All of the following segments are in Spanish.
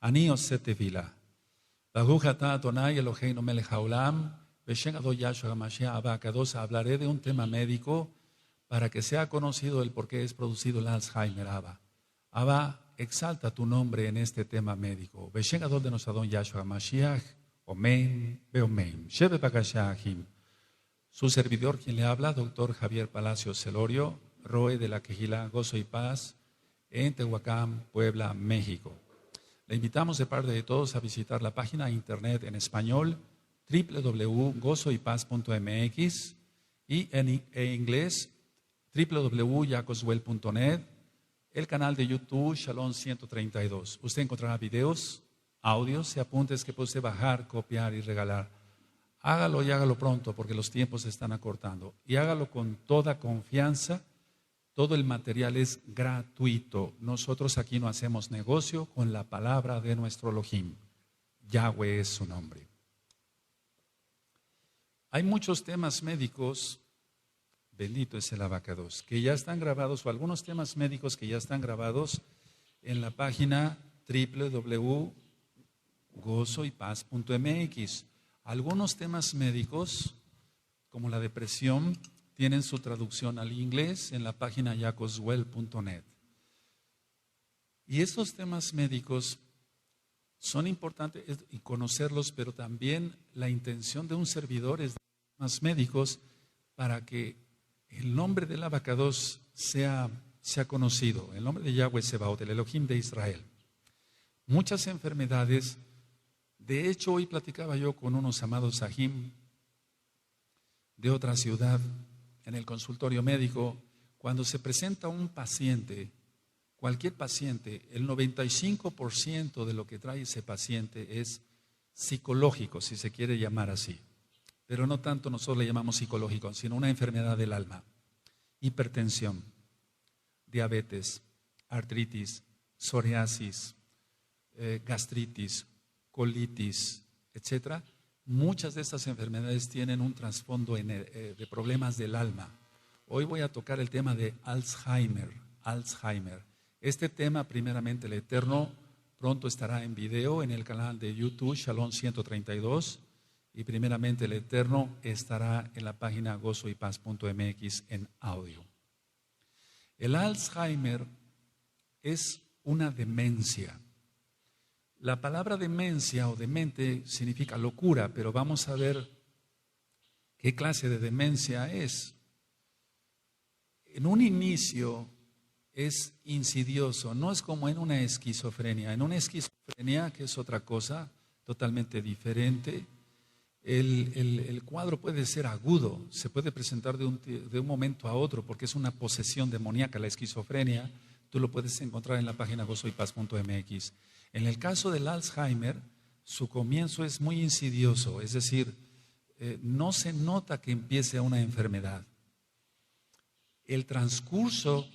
Ani oseh tefila. Baruch atah Adonai Eloheinu melech haolam, Beshem Adon Yahshua HaMashiach Abba Kadosh. Hablaré de un tema médico para que sea conocido el por qué es producido el Alzheimer, Abba. Abba, exalta tu nombre en este tema médico. Beshem Adon de nos Adon Yahshua HaMashiach, Omen, Beomen. Shebe Bakashahim. Su servidor, quien le habla, doctor Javier Palacios Celorio, Roe de la Quejilá Gozo y Paz, en Tehuacán, Puebla, México. Le invitamos de parte de todos a visitar la página de internet en español www.gozoypaz.mx y en inglés www.jacoswell.net, el canal de YouTube Shalom 132. Usted encontrará videos, audios y apuntes que puede usted bajar, copiar y regalar. Hágalo y hágalo pronto porque los tiempos se están acortando. Y hágalo con toda confianza. Todo el material es gratuito. Nosotros aquí no hacemos negocio con la palabra de nuestro Elohim. Yahweh es su nombre. Hay muchos temas médicos, bendito es el abacados, que ya están grabados, o algunos temas médicos que ya están grabados en la página www.gozoypaz.mx. Algunos temas médicos, como la depresión, tienen su traducción al inglés en la página jacoswell.net. Y estos temas médicos son importantes y conocerlos, pero también la intención de un servidor es de temas médicos para que el nombre del abacados sea conocido, el nombre de Yahweh Sebaot, el Elohim de Israel. Muchas enfermedades. De hecho, hoy platicaba yo con unos amados Sahim de otra ciudad en el consultorio médico. Cuando se presenta un paciente, cualquier paciente, el 95% de lo que trae ese paciente es psicológico, si se quiere llamar así. Pero no tanto nosotros le llamamos psicológico, sino una enfermedad del alma. Hipertensión, diabetes, artritis, psoriasis, gastritis, colitis, etcétera. Muchas de estas enfermedades tienen un trasfondo de problemas del alma. Hoy voy a tocar el tema de Alzheimer. Este tema, primeramente el Eterno, pronto estará en video en el canal de YouTube Shalom 132, y primeramente el Eterno estará en la página gozoypaz.mx en audio. El Alzheimer es una demencia. La palabra demencia o demente significa locura, pero vamos a ver qué clase de demencia es. En un inicio es insidioso, no es como en una esquizofrenia. En una esquizofrenia, que es otra cosa totalmente diferente, el cuadro puede ser agudo, se puede presentar de un momento a otro porque es una posesión demoníaca. La esquizofrenia, tú lo puedes encontrar en la página gozoypaz.mx. En el caso del Alzheimer, su comienzo es muy insidioso, es decir, no se nota que empiece una enfermedad. El transcurso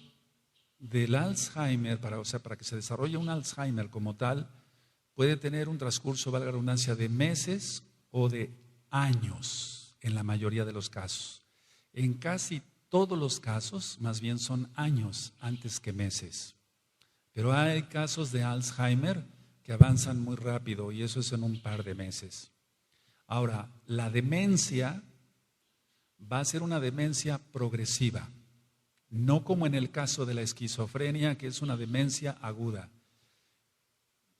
del Alzheimer, para que se desarrolle un Alzheimer como tal, puede tener un transcurso, valga la redundancia, de meses o de años en la mayoría de los casos. En casi todos los casos, más bien son años antes que meses. Pero hay casos de Alzheimer que avanzan muy rápido y eso es en un par de meses. Ahora, la demencia va a ser una demencia progresiva, no como en el caso de la esquizofrenia, que es una demencia aguda.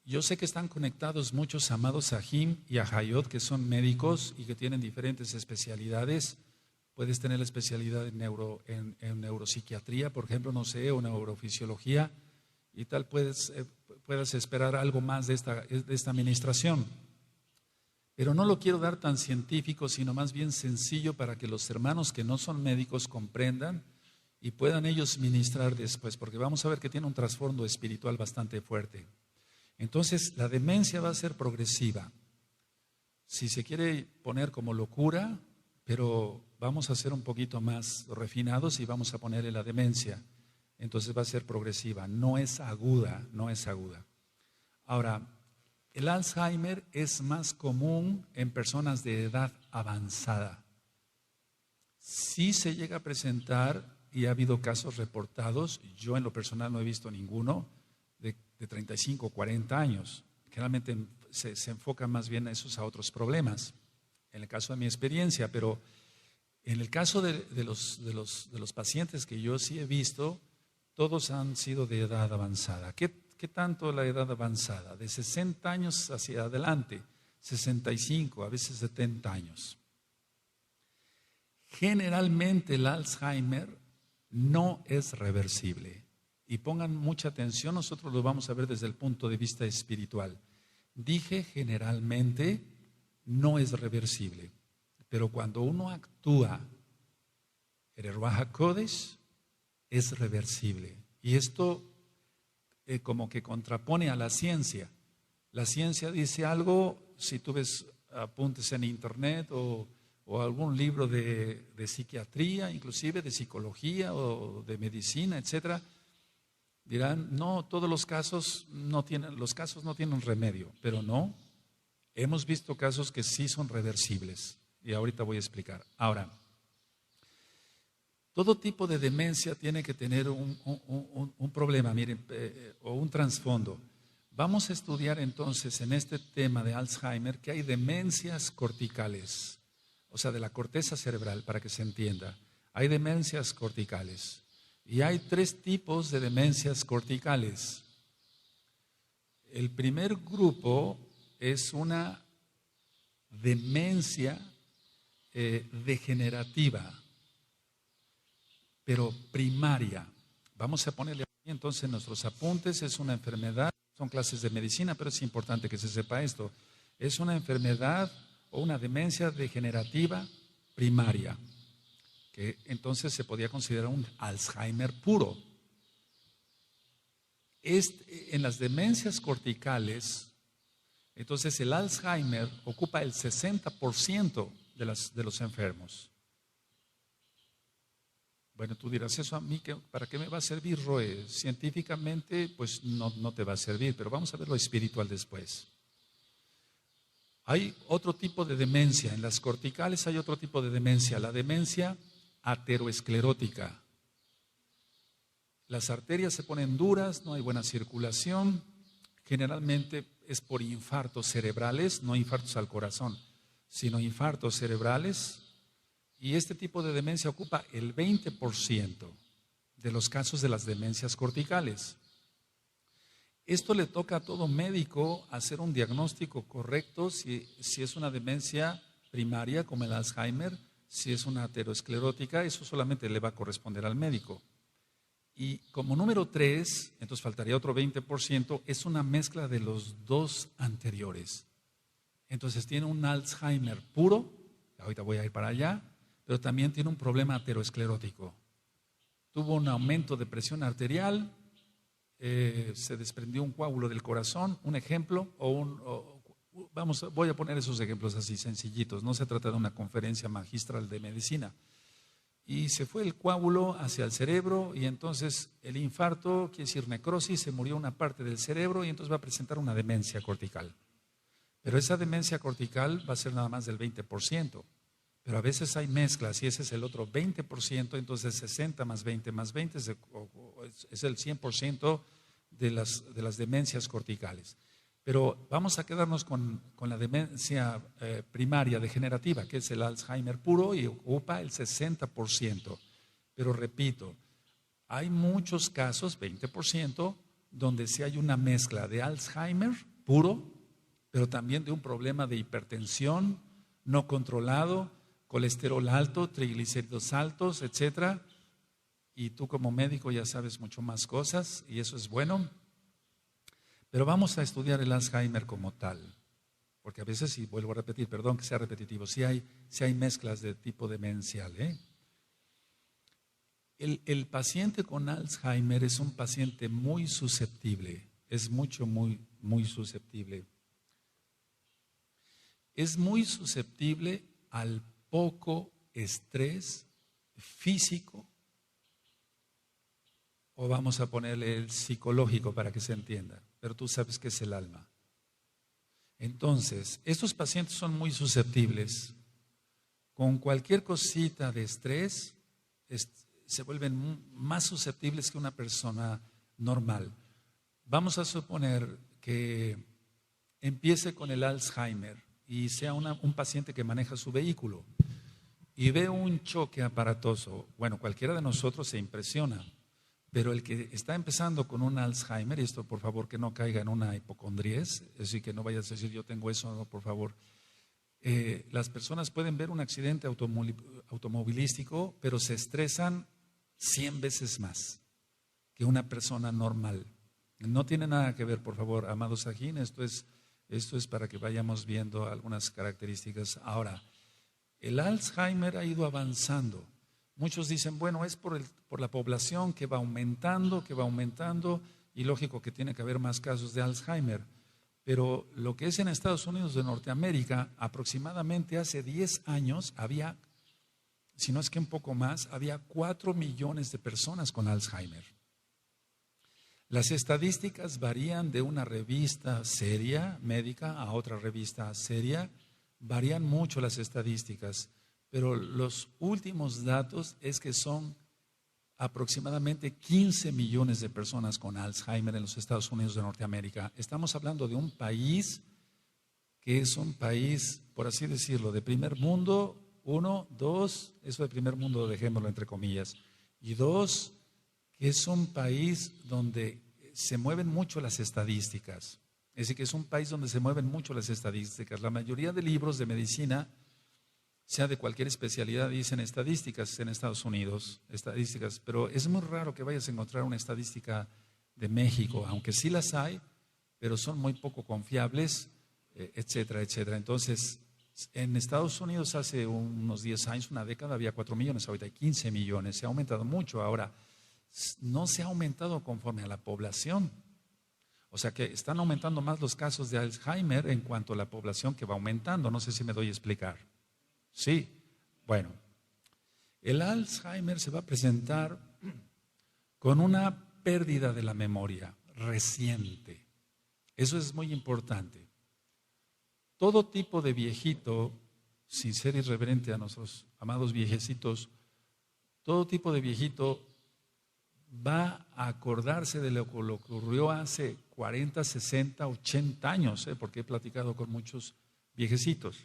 Yo sé que están conectados muchos amados Sahim y Ahayot, que son médicos y que tienen diferentes especialidades. Puedes tener la especialidad en neuropsiquiatría, por ejemplo, no sé, o neurofisiología, y tal puedas esperar algo más de esta administración. Pero no lo quiero dar tan científico, sino más bien sencillo para que los hermanos que no son médicos comprendan y puedan ellos ministrar después, porque vamos a ver que tiene un trasfondo espiritual bastante fuerte. Entonces, la demencia va a ser progresiva. Si se quiere poner como locura, pero vamos a ser un poquito más refinados y vamos a ponerle la demencia. Entonces va a ser progresiva, no es aguda. Ahora, el Alzheimer es más común en personas de edad avanzada. Sí se llega a presentar y ha habido casos reportados, yo en lo personal no he visto ninguno, de 35 o 40 años. generalmente se enfoca más bien a otros problemas, en el caso de mi experiencia, pero en el caso de los pacientes que yo sí he visto, todos han sido de edad avanzada. ¿Qué tanto la edad avanzada? De 60 años hacia adelante, 65, a veces 70 años. Generalmente el Alzheimer no es reversible. Y pongan mucha atención, nosotros lo vamos a ver desde el punto de vista espiritual. Dije generalmente no es reversible, pero cuando uno actúa en el Ruach HaKodesh es reversible. Y esto como que contrapone a la ciencia. La ciencia dice algo, si tú ves apuntes en internet o algún libro de psiquiatría, inclusive de psicología o de medicina, etcétera, dirán, no, todos los casos no tienen remedio, pero no. Hemos visto casos que sí son reversibles y ahorita voy a explicar. Ahora, todo tipo de demencia tiene que tener un problema, miren, o un trasfondo. Vamos a estudiar entonces en este tema de Alzheimer que hay demencias corticales, o sea, de la corteza cerebral, para que se entienda. Hay demencias corticales y hay 3 tipos de demencias corticales. El primer grupo es una demencia degenerativa, pero primaria. Vamos a ponerle aquí entonces en nuestros apuntes, es una enfermedad, son clases de medicina, pero es importante que se sepa esto. Es una enfermedad o una demencia degenerativa primaria, que entonces se podía considerar un Alzheimer puro. En las demencias corticales, entonces el Alzheimer ocupa el 60% de los enfermos. Bueno, tú dirás, eso a mí, ¿para qué me va a servir, Roe? Científicamente, pues no te va a servir, pero vamos a ver lo espiritual después. Hay otro tipo de demencia, en las corticales hay otro tipo de demencia, la demencia ateroesclerótica. Las arterias se ponen duras, no hay buena circulación, generalmente es por infartos cerebrales, no infartos al corazón, sino infartos cerebrales. Y este tipo de demencia ocupa el 20% de los casos de las demencias corticales. Esto le toca a todo médico hacer un diagnóstico correcto si es una demencia primaria como el Alzheimer, si es una aterosclerótica, eso solamente le va a corresponder al médico. Y como número 3, entonces faltaría otro 20%, es una mezcla de los 2 anteriores. Entonces tiene un Alzheimer puro, ahorita voy a ir para allá, pero también tiene un problema aterosclerótico. Tuvo un aumento de presión arterial, se desprendió un coágulo del corazón, un ejemplo, voy a poner esos ejemplos así sencillitos, no se trata de una conferencia magistral de medicina. Y se fue el coágulo hacia el cerebro y entonces el infarto, quiere decir necrosis, se murió una parte del cerebro y entonces va a presentar una demencia cortical. Pero esa demencia cortical va a ser nada más del 20%. Pero a veces hay mezclas y ese es el otro 20%, entonces 60 más 20 más 20 es el 100% de las demencias corticales. Pero vamos a quedarnos con la demencia primaria degenerativa, que es el Alzheimer puro y ocupa el 60%. Pero repito, hay muchos casos, 20%, donde sí hay una mezcla de Alzheimer puro, pero también de un problema de hipertensión no controlado, colesterol alto, triglicéridos altos, etcétera. Y tú como médico ya sabes mucho más cosas y eso es bueno. Pero vamos a estudiar el Alzheimer como tal, porque a veces, y vuelvo a repetir, perdón que sea repetitivo, sí hay mezclas de tipo demencial. El paciente con Alzheimer es un paciente muy susceptible, es muy susceptible. Es muy susceptible al poco estrés físico, o vamos a ponerle el psicológico para que se entienda, pero tú sabes que es el alma. Entonces, estos pacientes son muy susceptibles. Con cualquier cosita de estrés, se vuelven más susceptibles que una persona normal. Vamos a suponer que empiece con el Alzheimer y sea un paciente que maneja su vehículo y ve un choque aparatoso, bueno, cualquiera de nosotros se impresiona, pero el que está empezando con un Alzheimer, y esto por favor que no caiga en una hipocondriez, es decir, que no vayas a decir yo tengo eso, no, por favor. Las personas pueden ver un accidente automovilístico, pero se estresan 100 veces más que una persona normal. No tiene nada que ver, por favor, amados Sajín, esto es para que vayamos viendo algunas características. Ahora, el Alzheimer ha ido avanzando. Muchos dicen, bueno, es por la población que va aumentando, y lógico que tiene que haber más casos de Alzheimer. Pero lo que es en Estados Unidos de Norteamérica, aproximadamente hace 10 años había, si no es que un poco más, había 4 millones de personas con Alzheimer. Las estadísticas varían de una revista seria, médica, a otra revista seria. Varían mucho las estadísticas, pero los últimos datos es que son aproximadamente 15 millones de personas con Alzheimer en los Estados Unidos de Norteamérica. Estamos hablando de un país que es un país, por así decirlo, de primer mundo, 1, 2, eso de primer mundo dejémoslo entre comillas, y 2, que es un país donde se mueven mucho las estadísticas. Es decir, que es un país donde se mueven mucho las estadísticas. La mayoría de libros de medicina, sea de cualquier especialidad, dicen estadísticas en Estados Unidos, estadísticas, pero es muy raro que vayas a encontrar una estadística de México, aunque sí las hay, pero son muy poco confiables, etcétera, etcétera. Entonces, en Estados Unidos hace unos 10 años, una década, había 4 millones, ahorita hay 15 millones, se ha aumentado mucho. Ahora, no se ha aumentado conforme a la población. O sea que están aumentando más los casos de Alzheimer en cuanto a la población que va aumentando. No sé si me doy a explicar. Sí, bueno, el Alzheimer se va a presentar con una pérdida de la memoria reciente. Eso es muy importante. Todo tipo de viejito, sin ser irreverente a nuestros amados viejecitos, todo tipo de viejito va a acordarse de lo que ocurrió hace 40, 60, 80 años, porque he platicado con muchos viejecitos.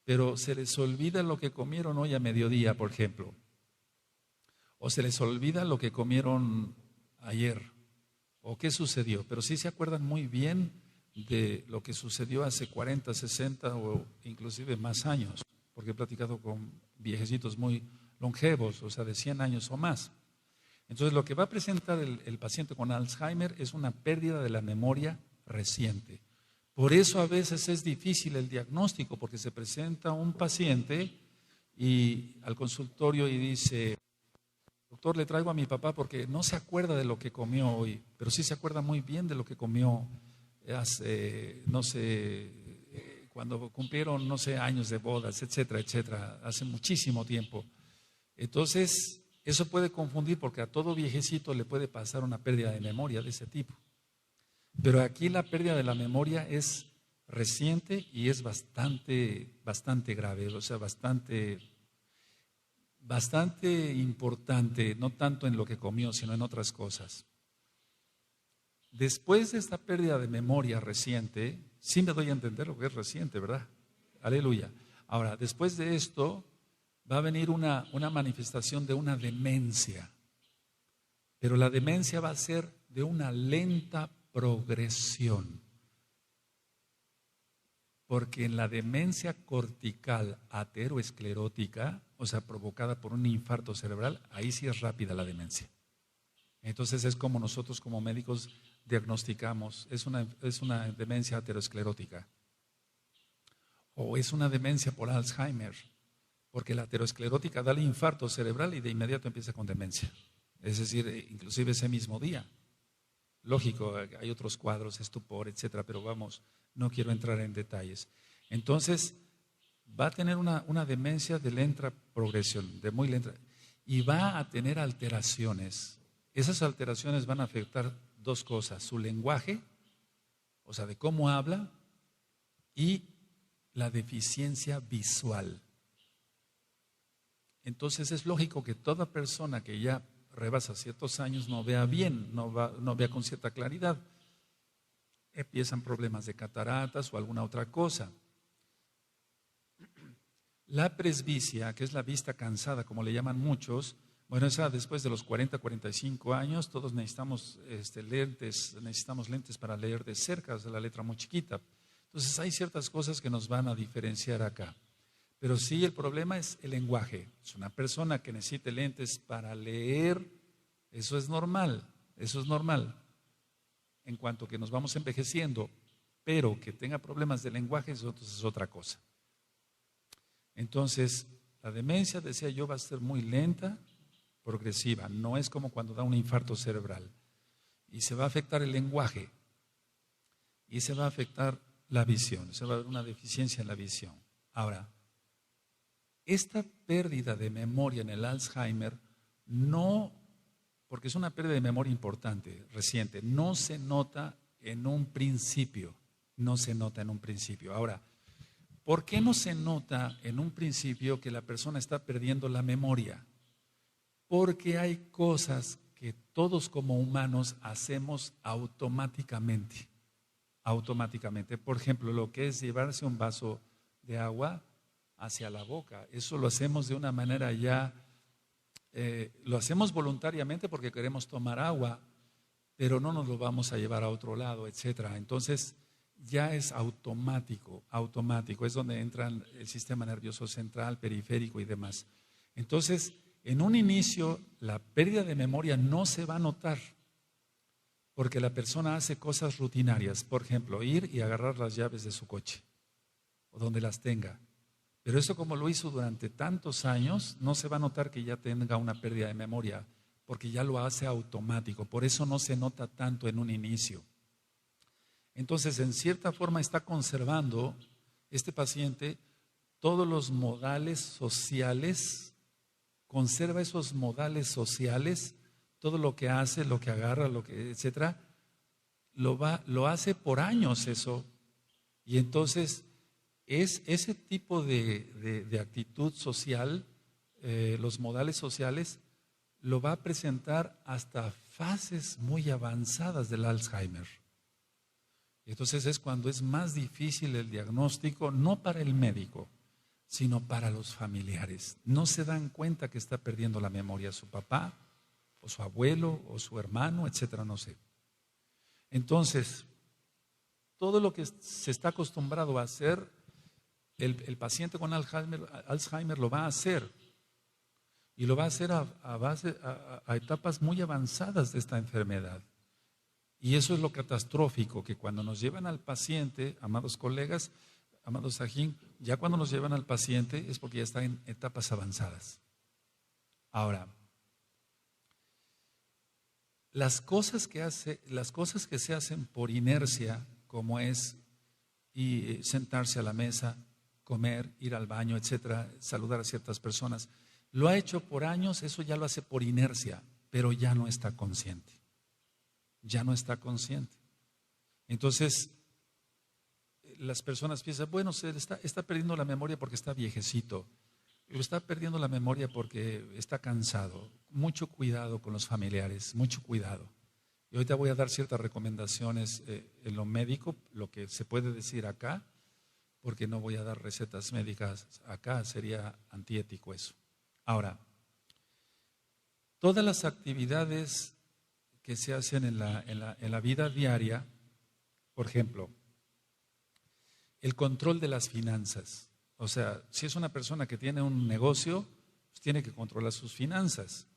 Pero se les olvida lo que comieron hoy a mediodía, por ejemplo. O se les olvida lo que comieron ayer. O qué sucedió. Pero sí se acuerdan muy bien de lo que sucedió hace 40, 60 o inclusive más años. Porque he platicado con viejecitos muy longevos, o sea, de 100 años o más. Entonces, lo que va a presentar el paciente con Alzheimer es una pérdida de la memoria reciente. Por eso a veces es difícil el diagnóstico, porque se presenta un paciente al consultorio y dice, doctor, le traigo a mi papá porque no se acuerda de lo que comió hoy, pero sí se acuerda muy bien de lo que comió hace, no sé, cuando cumplieron, no sé, años de bodas, etcétera, etcétera, hace muchísimo tiempo. Entonces, eso puede confundir porque a todo viejecito le puede pasar una pérdida de memoria de ese tipo. Pero aquí la pérdida de la memoria es reciente y es bastante grave, o sea, bastante importante, no tanto en lo que comió, sino en otras cosas. Después de esta pérdida de memoria reciente, sí me doy a entender lo que es reciente, ¿verdad? Aleluya. Ahora, después de esto, va a venir una manifestación de una demencia, pero la demencia va a ser de una lenta progresión, porque en la demencia cortical ateroesclerótica, o sea, provocada por un infarto cerebral, ahí sí es rápida la demencia. Entonces es como nosotros como médicos diagnosticamos, es una demencia ateroesclerótica o es una demencia por Alzheimer, porque la ateroesclerótica da el infarto cerebral y de inmediato empieza con demencia, es decir, inclusive ese mismo día. Lógico, hay otros cuadros, estupor, etcétera, pero vamos, no quiero entrar en detalles. Entonces, va a tener una demencia de lenta progresión, de muy lenta, y va a tener alteraciones. Esas alteraciones van a afectar dos cosas: su lenguaje, o sea, de cómo habla, y la deficiencia visual. Entonces, es lógico que toda persona que ya rebasa ciertos años no vea bien, no vea con cierta claridad. empiezan problemas de cataratas o alguna otra cosa. La presbicia, que es la vista cansada, como le llaman muchos, bueno, esa después de los 40, 45 años, todos necesitamos lentes para leer de cerca, o sea, la letra muy chiquita. Entonces hay ciertas cosas que nos van a diferenciar acá. Pero sí, el problema es el lenguaje. Es una persona que necesite lentes para leer, eso es normal, en cuanto que nos vamos envejeciendo, pero que tenga problemas de lenguaje, eso es otra cosa. Entonces, la demencia, decía yo, va a ser muy lenta, progresiva, no es como cuando da un infarto cerebral. Y se va a afectar el lenguaje, y se va a afectar la visión, se va a ver una deficiencia en la visión. Ahora, esta pérdida de memoria en el Alzheimer no, porque es una pérdida de memoria importante, reciente, no se nota en un principio, Ahora, ¿por qué no se nota en un principio que la persona está perdiendo la memoria? Porque hay cosas que todos como humanos hacemos automáticamente. Por ejemplo, lo que es llevarse un vaso de agua hacia la boca. Eso lo hacemos de una manera ya, lo hacemos voluntariamente porque queremos tomar agua, pero no nos lo vamos a llevar a otro lado, etcétera. Entonces, ya es automático, es donde entran el sistema nervioso central, periférico y demás. Entonces, en un inicio, la pérdida de memoria no se va a notar, porque la persona hace cosas rutinarias, por ejemplo, ir y agarrar las llaves de su coche, o donde las tenga. Pero eso, como lo hizo durante tantos años, no se va a notar que ya tenga una pérdida de memoria, porque ya lo hace automático. Por eso no se nota tanto en un inicio. Entonces, en cierta forma está conservando este paciente todos los modales sociales, conserva esos modales sociales, todo lo que hace, lo que agarra, etcétera, lo hace por años eso. Y entonces es ese tipo de actitud social, los modales sociales, lo va a presentar hasta fases muy avanzadas del Alzheimer. Entonces es cuando es más difícil el diagnóstico, no para el médico, sino para los familiares. No se dan cuenta que está perdiendo la memoria su papá, o su abuelo, o su hermano, etcétera, no sé. Entonces, todo lo que se está acostumbrado a hacer, el paciente con Alzheimer lo va a hacer. Y lo va a hacer a etapas muy avanzadas de esta enfermedad. Y eso es lo catastrófico, que cuando nos llevan al paciente, amados colegas, amados Sajín, ya cuando nos llevan al paciente es porque ya está en etapas avanzadas. Ahora, las cosas que se hacen por inercia, como es sentarse a la mesa, comer, ir al baño, etcétera, saludar a ciertas personas, lo ha hecho por años, eso ya lo hace por inercia, pero ya no está consciente. Entonces, las personas piensan, bueno, se está perdiendo la memoria porque está viejecito, o está perdiendo la memoria porque está cansado. Mucho cuidado con los familiares, mucho cuidado. Y ahorita voy a dar ciertas recomendaciones en lo médico, lo que se puede decir acá, porque no voy a dar recetas médicas acá, sería antiético eso. Ahora, todas las actividades que se hacen en la vida diaria, por ejemplo, el control de las finanzas. O sea, si es una persona que tiene un negocio, pues tiene que controlar sus finanzas.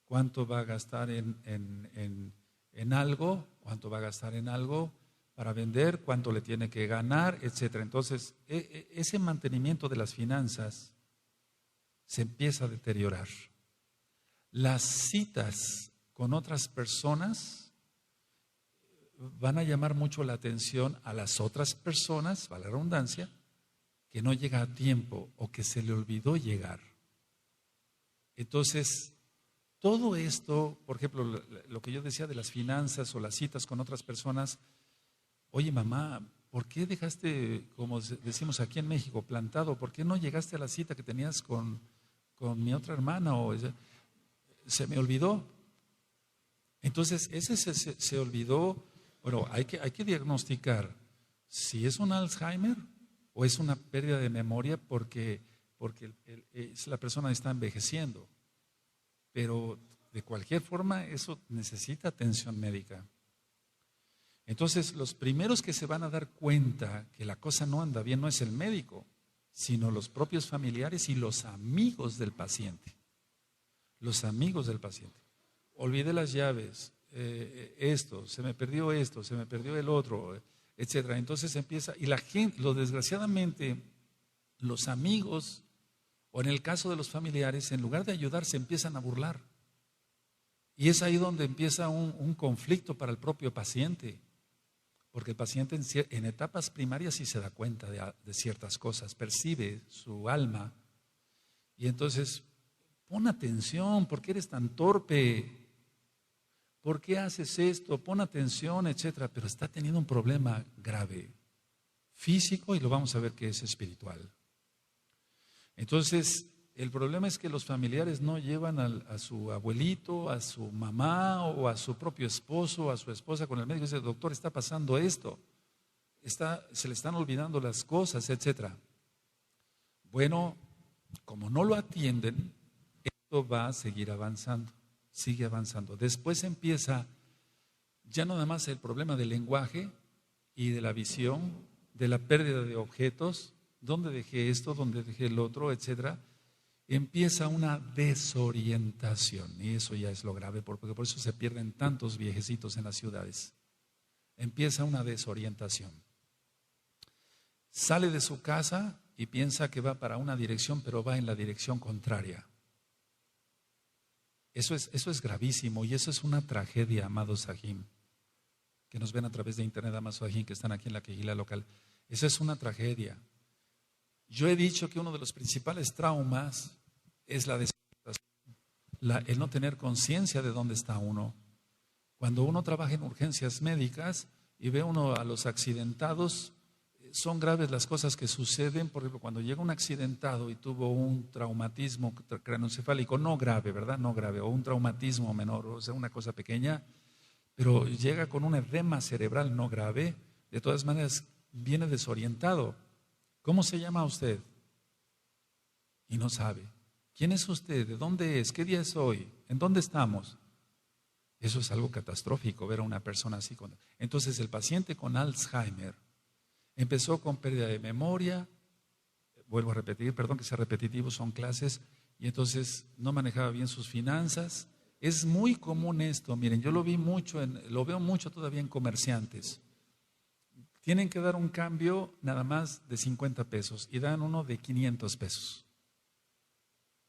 ¿Cuánto va a gastar en algo? ¿Cuánto va a gastar en algo para vender? ¿Cuánto le tiene que ganar? Etcétera. Entonces, ese mantenimiento de las finanzas se empieza a deteriorar. Las citas con otras personas van a llamar mucho la atención a las otras personas, vale la redundancia, que no llega a tiempo o que se le olvidó llegar. Entonces, todo esto, por ejemplo, lo que yo decía de las finanzas o las citas con otras personas, oye mamá, ¿por qué dejaste, como decimos aquí en México, plantado? ¿Por qué no llegaste a la cita que tenías con mi otra hermana? O se me olvidó. Entonces, ese se olvidó, Bueno, hay que diagnosticar si es un Alzheimer o es una pérdida de memoria porque la persona está envejeciendo. Pero de cualquier forma eso necesita atención médica. Entonces, los primeros que se van a dar cuenta que la cosa no anda bien no es el médico, sino los propios familiares y los amigos del paciente. Los amigos del paciente. Olvidé las llaves, se me perdió el otro, etcétera. Entonces empieza, y la gente, desgraciadamente, los amigos, o en el caso de los familiares, en lugar de ayudar, se empiezan a burlar. Y es ahí donde empieza un conflicto para el propio paciente. Porque el paciente en etapas primarias sí se da cuenta de ciertas cosas, percibe su alma. Y entonces, pon atención, ¿por qué eres tan torpe? ¿Por qué haces esto? Pon atención, etcétera. Pero está teniendo un problema grave, físico, y lo vamos a ver que es espiritual. Entonces, el problema es que los familiares no llevan a su abuelito, a su mamá o a su propio esposo, a su esposa con el médico y dice: doctor, está pasando esto, se le están olvidando las cosas, etcétera. Bueno, como no lo atienden, esto va a seguir avanzando, sigue avanzando. Después empieza ya no nada más el problema del lenguaje y de la visión, de la pérdida de objetos, dónde dejé esto, dónde dejé el otro, etcétera. Empieza una desorientación, y eso ya es lo grave, porque por eso se pierden tantos viejecitos en las ciudades. Empieza una desorientación. Sale de su casa y piensa que va para una dirección, pero va en la dirección contraria. Eso es gravísimo, y eso es una tragedia, amados Sahim, que nos ven a través de internet, amados Sahim, que están aquí en la quejila local. Eso es una tragedia. Yo he dicho que uno de los principales traumas es la desorientación, el no tener conciencia de dónde está uno. Cuando uno trabaja en urgencias médicas y ve uno a los accidentados, son graves las cosas que suceden. Por ejemplo, cuando llega un accidentado y tuvo un traumatismo craneoencefálico, no grave, ¿verdad? No grave, o un traumatismo menor, o sea, una cosa pequeña, pero llega con un edema cerebral no grave, de todas maneras viene desorientado. ¿Cómo se llama usted? Y no sabe. ¿Quién es usted? ¿De dónde es? ¿Qué día es hoy? ¿En dónde estamos? Eso es algo catastrófico, ver a una persona así. Entonces el paciente con Alzheimer empezó con pérdida de memoria, vuelvo a repetir, perdón que sea repetitivo, son clases, y entonces no manejaba bien sus finanzas. Es muy común esto, miren, yo lo veo mucho todavía en comerciantes. Tienen que dar un cambio nada más de 50 pesos y dan uno de 500 pesos.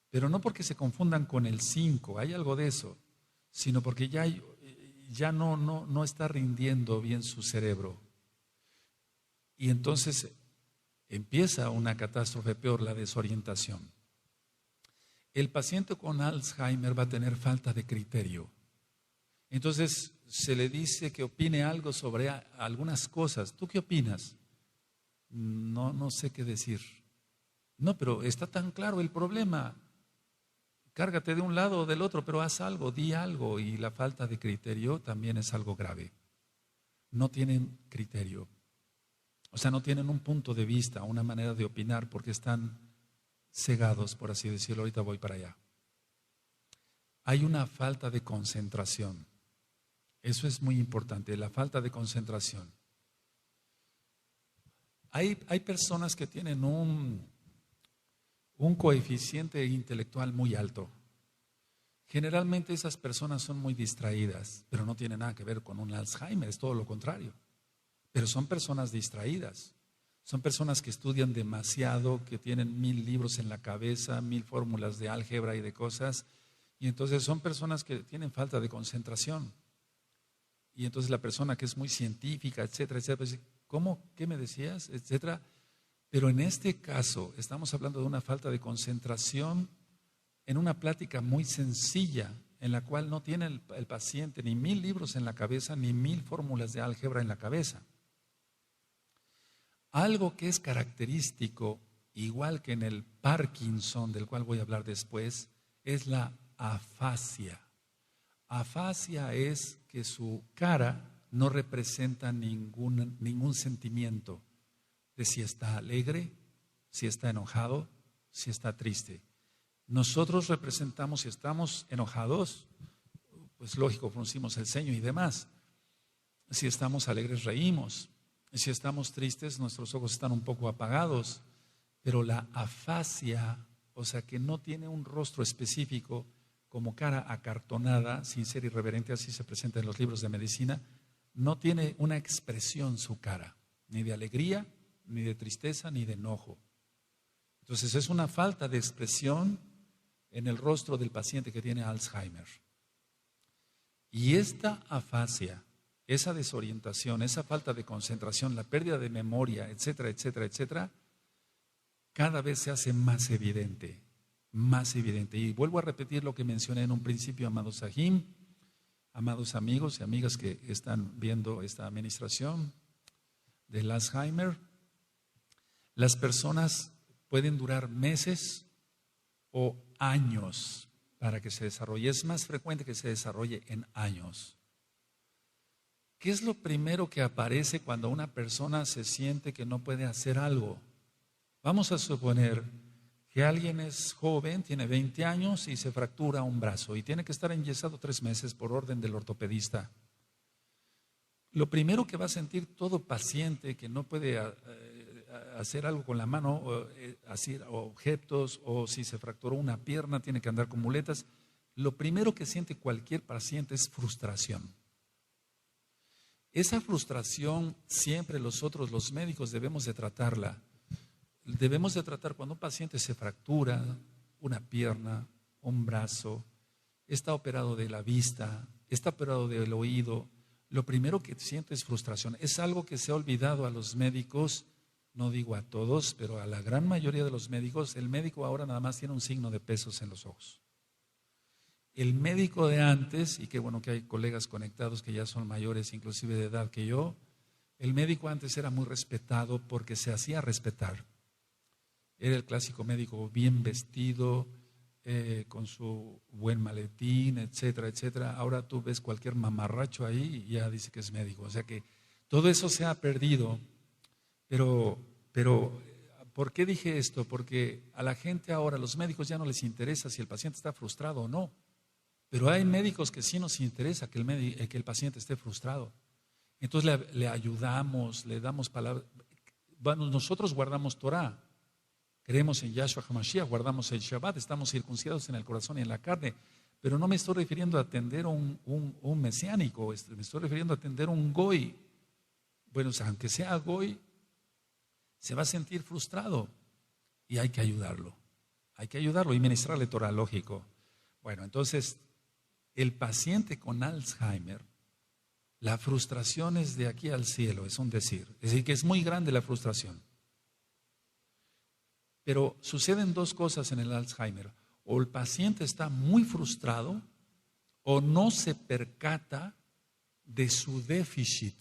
Pero no porque se confundan con el 5, hay algo de eso, sino porque ya no está rindiendo bien su cerebro. Y entonces empieza una catástrofe peor, la desorientación. El paciente con Alzheimer va a tener falta de criterio. Entonces se le dice que opine algo sobre algunas cosas. ¿Tú qué opinas? No sé qué decir. No, pero está tan claro el problema. Cárgate de un lado o del otro, pero haz algo, di algo. Y la falta de criterio también es algo grave. No tienen criterio. O sea, no tienen un punto de vista, una manera de opinar, porque están cegados, por así decirlo. Ahorita voy para allá. Hay una falta de concentración. Eso es muy importante, la falta de concentración. Hay personas que tienen un coeficiente intelectual muy alto. Generalmente esas personas son muy distraídas, pero no tiene nada que ver con un Alzheimer, es todo lo contrario. Pero son personas distraídas, son personas que estudian demasiado, que tienen 1000 libros en la cabeza, 1000 fórmulas de álgebra y de cosas, y entonces son personas que tienen falta de concentración. Y entonces la persona que es muy científica, etcétera, etcétera, pues, ¿cómo? ¿Qué me decías? Etcétera. Pero en este caso estamos hablando de una falta de concentración en una plática muy sencilla, en la cual no tiene el paciente ni 1000 libros en la cabeza, ni 1000 fórmulas de álgebra en la cabeza. Algo que es característico, igual que en el Parkinson, del cual voy a hablar después, es la afasia. Afasia es que su cara no representa ningún sentimiento de si está alegre, si está enojado, si está triste. Nosotros representamos, si estamos enojados, pues lógico, fruncimos el ceño y demás. Si estamos alegres, reímos. Si estamos tristes, nuestros ojos están un poco apagados. Pero la afasia, o sea, que no tiene un rostro específico, como cara acartonada, sin ser irreverente, así se presenta en los libros de medicina, no tiene una expresión su cara, ni de alegría, ni de tristeza, ni de enojo. Entonces es una falta de expresión en el rostro del paciente que tiene Alzheimer. Y esta afasia, esa desorientación, esa falta de concentración, la pérdida de memoria, etcétera, etcétera, etcétera, cada vez se hace más evidente, más evidente. Y vuelvo a repetir lo que mencioné en un principio, amados Sahim, amados amigos y amigas que están viendo esta administración del Alzheimer. Las personas pueden durar meses o años para que se desarrolle. Es más frecuente que se desarrolle en años. ¿Qué es lo primero que aparece cuando una persona se siente que no puede hacer algo? Vamos a suponer que alguien es joven, tiene 20 años y se fractura un brazo y tiene que estar enyesado 3 meses por orden del ortopedista. Lo primero que va a sentir todo paciente que no puede hacer algo con la mano, hacer objetos, o si se fracturó una pierna, tiene que andar con muletas, lo primero que siente cualquier paciente es frustración. Esa frustración siempre nosotros, los médicos, debemos de tratarla. Debemos de tratar cuando un paciente se fractura una pierna, un brazo, está operado de la vista, está operado del oído. Lo primero que siente es frustración. Es algo que se ha olvidado a los médicos, no digo a todos, pero a la gran mayoría de los médicos. El médico ahora nada más tiene un signo de pesos en los ojos. El médico de antes, y qué bueno que hay colegas conectados que ya son mayores, inclusive de edad que yo, el médico antes era muy respetado porque se hacía respetar. Era el clásico médico bien vestido, con su buen maletín, etcétera, etcétera. Ahora tú ves cualquier mamarracho ahí y ya dice que es médico. O sea que todo eso se ha perdido. Pero, ¿por qué dije esto? Porque a la gente ahora, a los médicos ya no les interesa si el paciente está frustrado o no. Pero hay médicos que sí nos interesa que el paciente esté frustrado. Entonces le ayudamos, le damos palabras. Bueno, nosotros guardamos Torah. Creemos en Yahshua HaMashiach, guardamos el Shabbat, estamos circuncidados en el corazón y en la carne, pero no me estoy refiriendo a atender a un mesiánico, me estoy refiriendo a atender a un goy. Bueno, o sea, aunque sea goy, se va a sentir frustrado y hay que ayudarlo y ministrarle Torah, lógico. Bueno, entonces, el paciente con Alzheimer, la frustración es de aquí al cielo, es un decir que es muy grande la frustración. Pero suceden dos cosas en el Alzheimer. O el paciente está muy frustrado o no se percata de su déficit,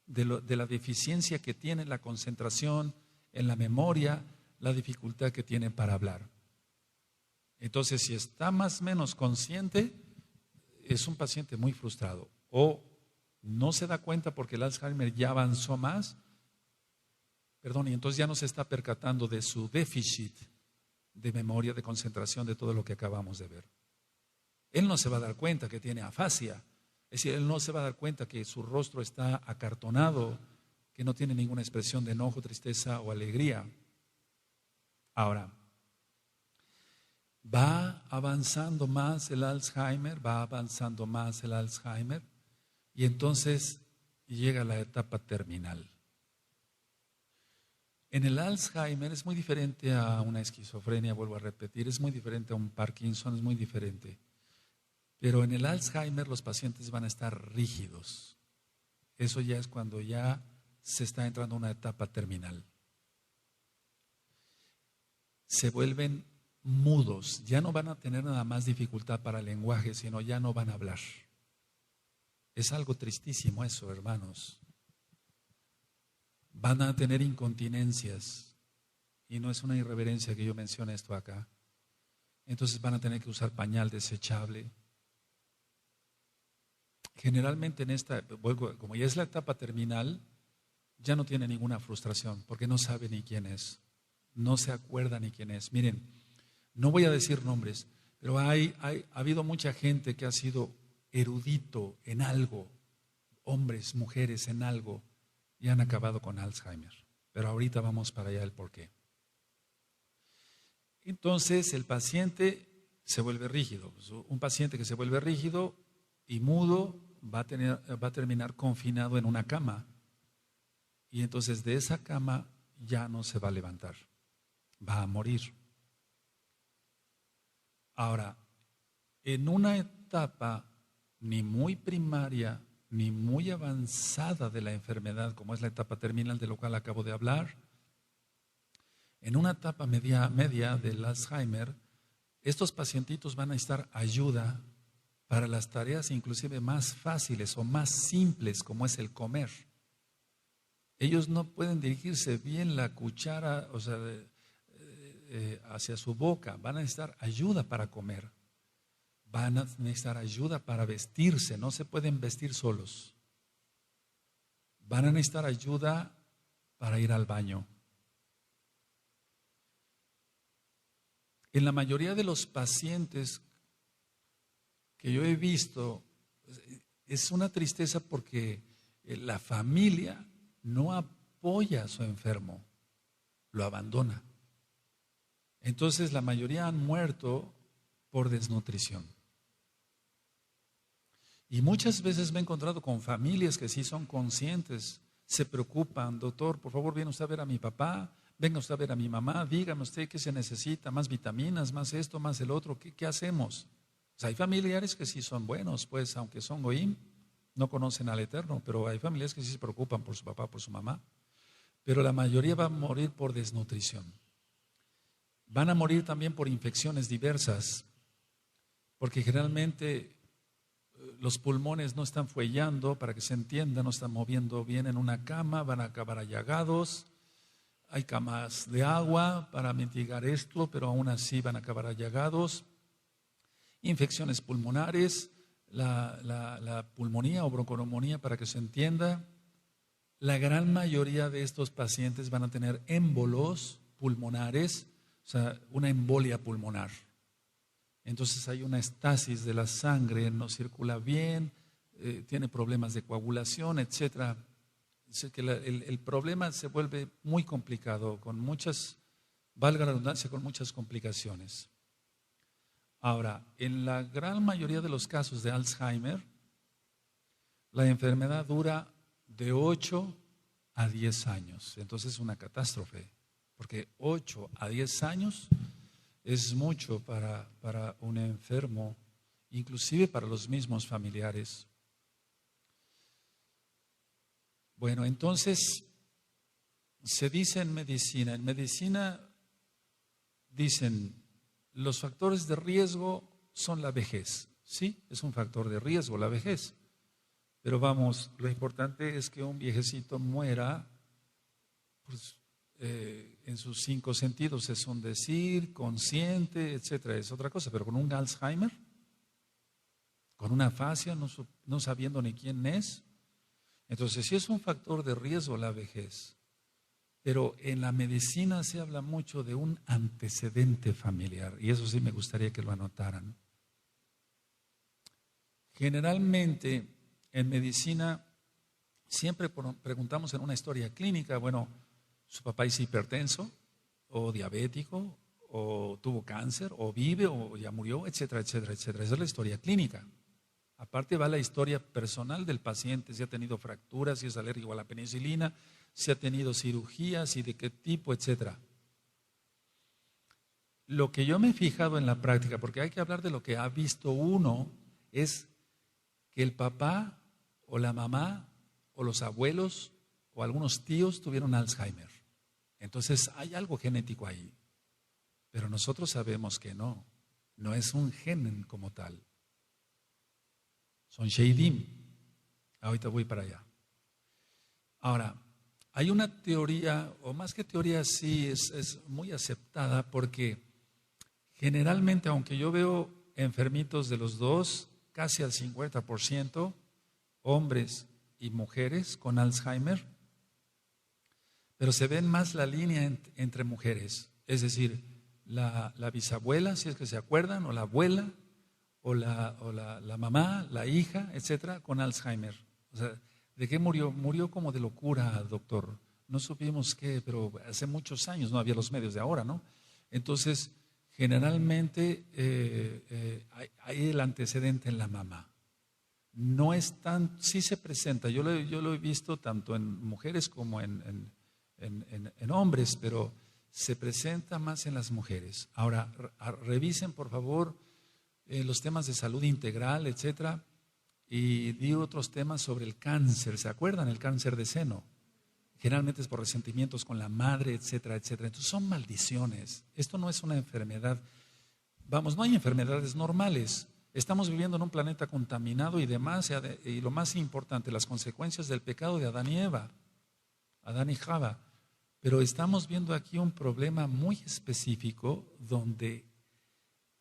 de la deficiencia que tiene en la concentración, en la memoria, la dificultad que tiene para hablar. Entonces, si está más o menos consciente, es un paciente muy frustrado. O no se da cuenta porque el Alzheimer ya avanzó más, y entonces ya no se está percatando de su déficit de memoria, de concentración, de todo lo que acabamos de ver. Él no se va a dar cuenta que tiene afasia, es decir, él no se va a dar cuenta que su rostro está acartonado, que no tiene ninguna expresión de enojo, tristeza o alegría. Ahora, va avanzando más el Alzheimer, y entonces llega la etapa terminal. En el Alzheimer es muy diferente a una esquizofrenia, vuelvo a repetir, es muy diferente a un Parkinson, es muy diferente. Pero en el Alzheimer los pacientes van a estar rígidos. Eso ya es cuando ya se está entrando a una etapa terminal. Se vuelven mudos, ya no van a tener nada más dificultad para el lenguaje, sino ya no van a hablar. Es algo tristísimo eso, hermanos. Van a tener incontinencias, y no es una irreverencia que yo mencione esto acá. Entonces van a tener que usar pañal desechable. generalmente como ya es la etapa terminal, ya no tiene ninguna frustración porque no sabe ni quién es, no se acuerda ni quién es. Miren, no voy a decir nombres, pero ha habido mucha gente que ha sido erudito en algo, hombres, mujeres en algo, y han acabado con Alzheimer. Pero ahorita vamos para allá el por qué. Entonces el paciente se vuelve rígido. Un paciente que se vuelve rígido y mudo va a terminar confinado en una cama. Y entonces de esa cama ya no se va a levantar, va a morir. Ahora, en una etapa ni muy primaria ni muy avanzada de la enfermedad, como es la etapa terminal de lo cual acabo de hablar, en una etapa media del Alzheimer, estos pacientitos van a necesitar ayuda para las tareas inclusive más fáciles o más simples, como es el comer. Ellos no pueden dirigirse bien la cuchara, hacia su boca. Van a necesitar ayuda para comer. Van a necesitar ayuda para vestirse. No se pueden vestir solos. Van a necesitar ayuda para ir al baño. En la mayoría de los pacientes que yo he visto, es una tristeza porque la familia no apoya a su enfermo, lo abandona. Entonces la mayoría han muerto por desnutrición. Y muchas veces me he encontrado con familias que sí son conscientes, se preocupan: doctor, por favor, viene usted a ver a mi papá, venga usted a ver a mi mamá, dígame usted qué se necesita, más vitaminas, más esto, más el otro, ¿qué hacemos? O sea, hay familiares que sí son buenos, pues aunque son goim, no conocen al Eterno, pero hay familias que sí se preocupan por su papá, por su mamá. Pero la mayoría va a morir por desnutrición. Van a morir también por infecciones diversas, porque generalmente los pulmones no están fuellando, para que se entienda, no están moviendo bien en una cama, van a acabar allagados. Hay camas de agua para mitigar esto, pero aún así van a acabar allagados. Infecciones pulmonares, la pulmonía o bronconeumonía, para que se entienda. La gran mayoría de estos pacientes van a tener émbolos pulmonares, o sea, una embolia pulmonar. Entonces hay una estasis de la sangre, no circula bien, tiene problemas de coagulación, etc. El problema se vuelve muy complicado, con muchas, valga la redundancia, con muchas complicaciones. Ahora, en la gran mayoría de los casos de Alzheimer, la enfermedad dura de 8 a 10 años. Entonces es una catástrofe, porque 8 a 10 años es mucho para un enfermo, inclusive para los mismos familiares. Bueno, entonces se dice en medicina dicen: los factores de riesgo son la vejez. Sí, es un factor de riesgo la vejez. Pero vamos, lo importante es que un viejecito muera pues, en sus 5 sentidos, es un decir, consciente, etcétera, es otra cosa. Pero con un Alzheimer, con una afasia, no sabiendo ni quién es. Entonces sí es un factor de riesgo la vejez. Pero en la medicina se habla mucho de un antecedente familiar, y eso sí me gustaría que lo anotaran. Generalmente en medicina siempre preguntamos en una historia clínica: bueno, su papá es hipertenso o diabético o tuvo cáncer o vive o ya murió, etcétera, etcétera, etcétera. Esa es la historia clínica. Aparte va la historia personal del paciente: si ha tenido fracturas, si es alérgico a la penicilina, si ha tenido cirugías y de qué tipo, etcétera. Lo que yo me he fijado en la práctica, porque hay que hablar de lo que ha visto uno, es que el papá o la mamá o los abuelos o algunos tíos tuvieron Alzheimer. Entonces hay algo genético ahí, pero nosotros sabemos que no es un gen como tal. Son Sheidim. Ahorita voy para allá. Ahora, hay una teoría, o más que teoría, sí es muy aceptada, porque generalmente, aunque yo veo enfermitos de los dos, casi al 50%, hombres y mujeres con Alzheimer, pero se ven más la línea entre mujeres, es decir, la bisabuela, si es que se acuerdan, o la abuela, o la mamá, la hija, etcétera, con Alzheimer. O sea, ¿de qué murió? Murió como de locura, doctor. No supimos qué, pero hace muchos años, no había los medios de ahora, ¿no? Entonces, generalmente hay el antecedente en la mamá. No es tan, sí se presenta, yo lo he visto tanto en mujeres como en hombres, pero se presenta más en las mujeres. Ahora, revisen por favor los temas de salud integral, etcétera, y di otros temas sobre el cáncer. ¿Se acuerdan? El cáncer de seno. Generalmente es por resentimientos con la madre, etcétera, etcétera. Entonces son maldiciones. Esto no es una enfermedad. Vamos, no hay enfermedades normales. Estamos viviendo en un planeta contaminado y demás, y lo más importante, las consecuencias del pecado de Adán y Eva, Adán y Java. Pero estamos viendo aquí un problema muy específico donde,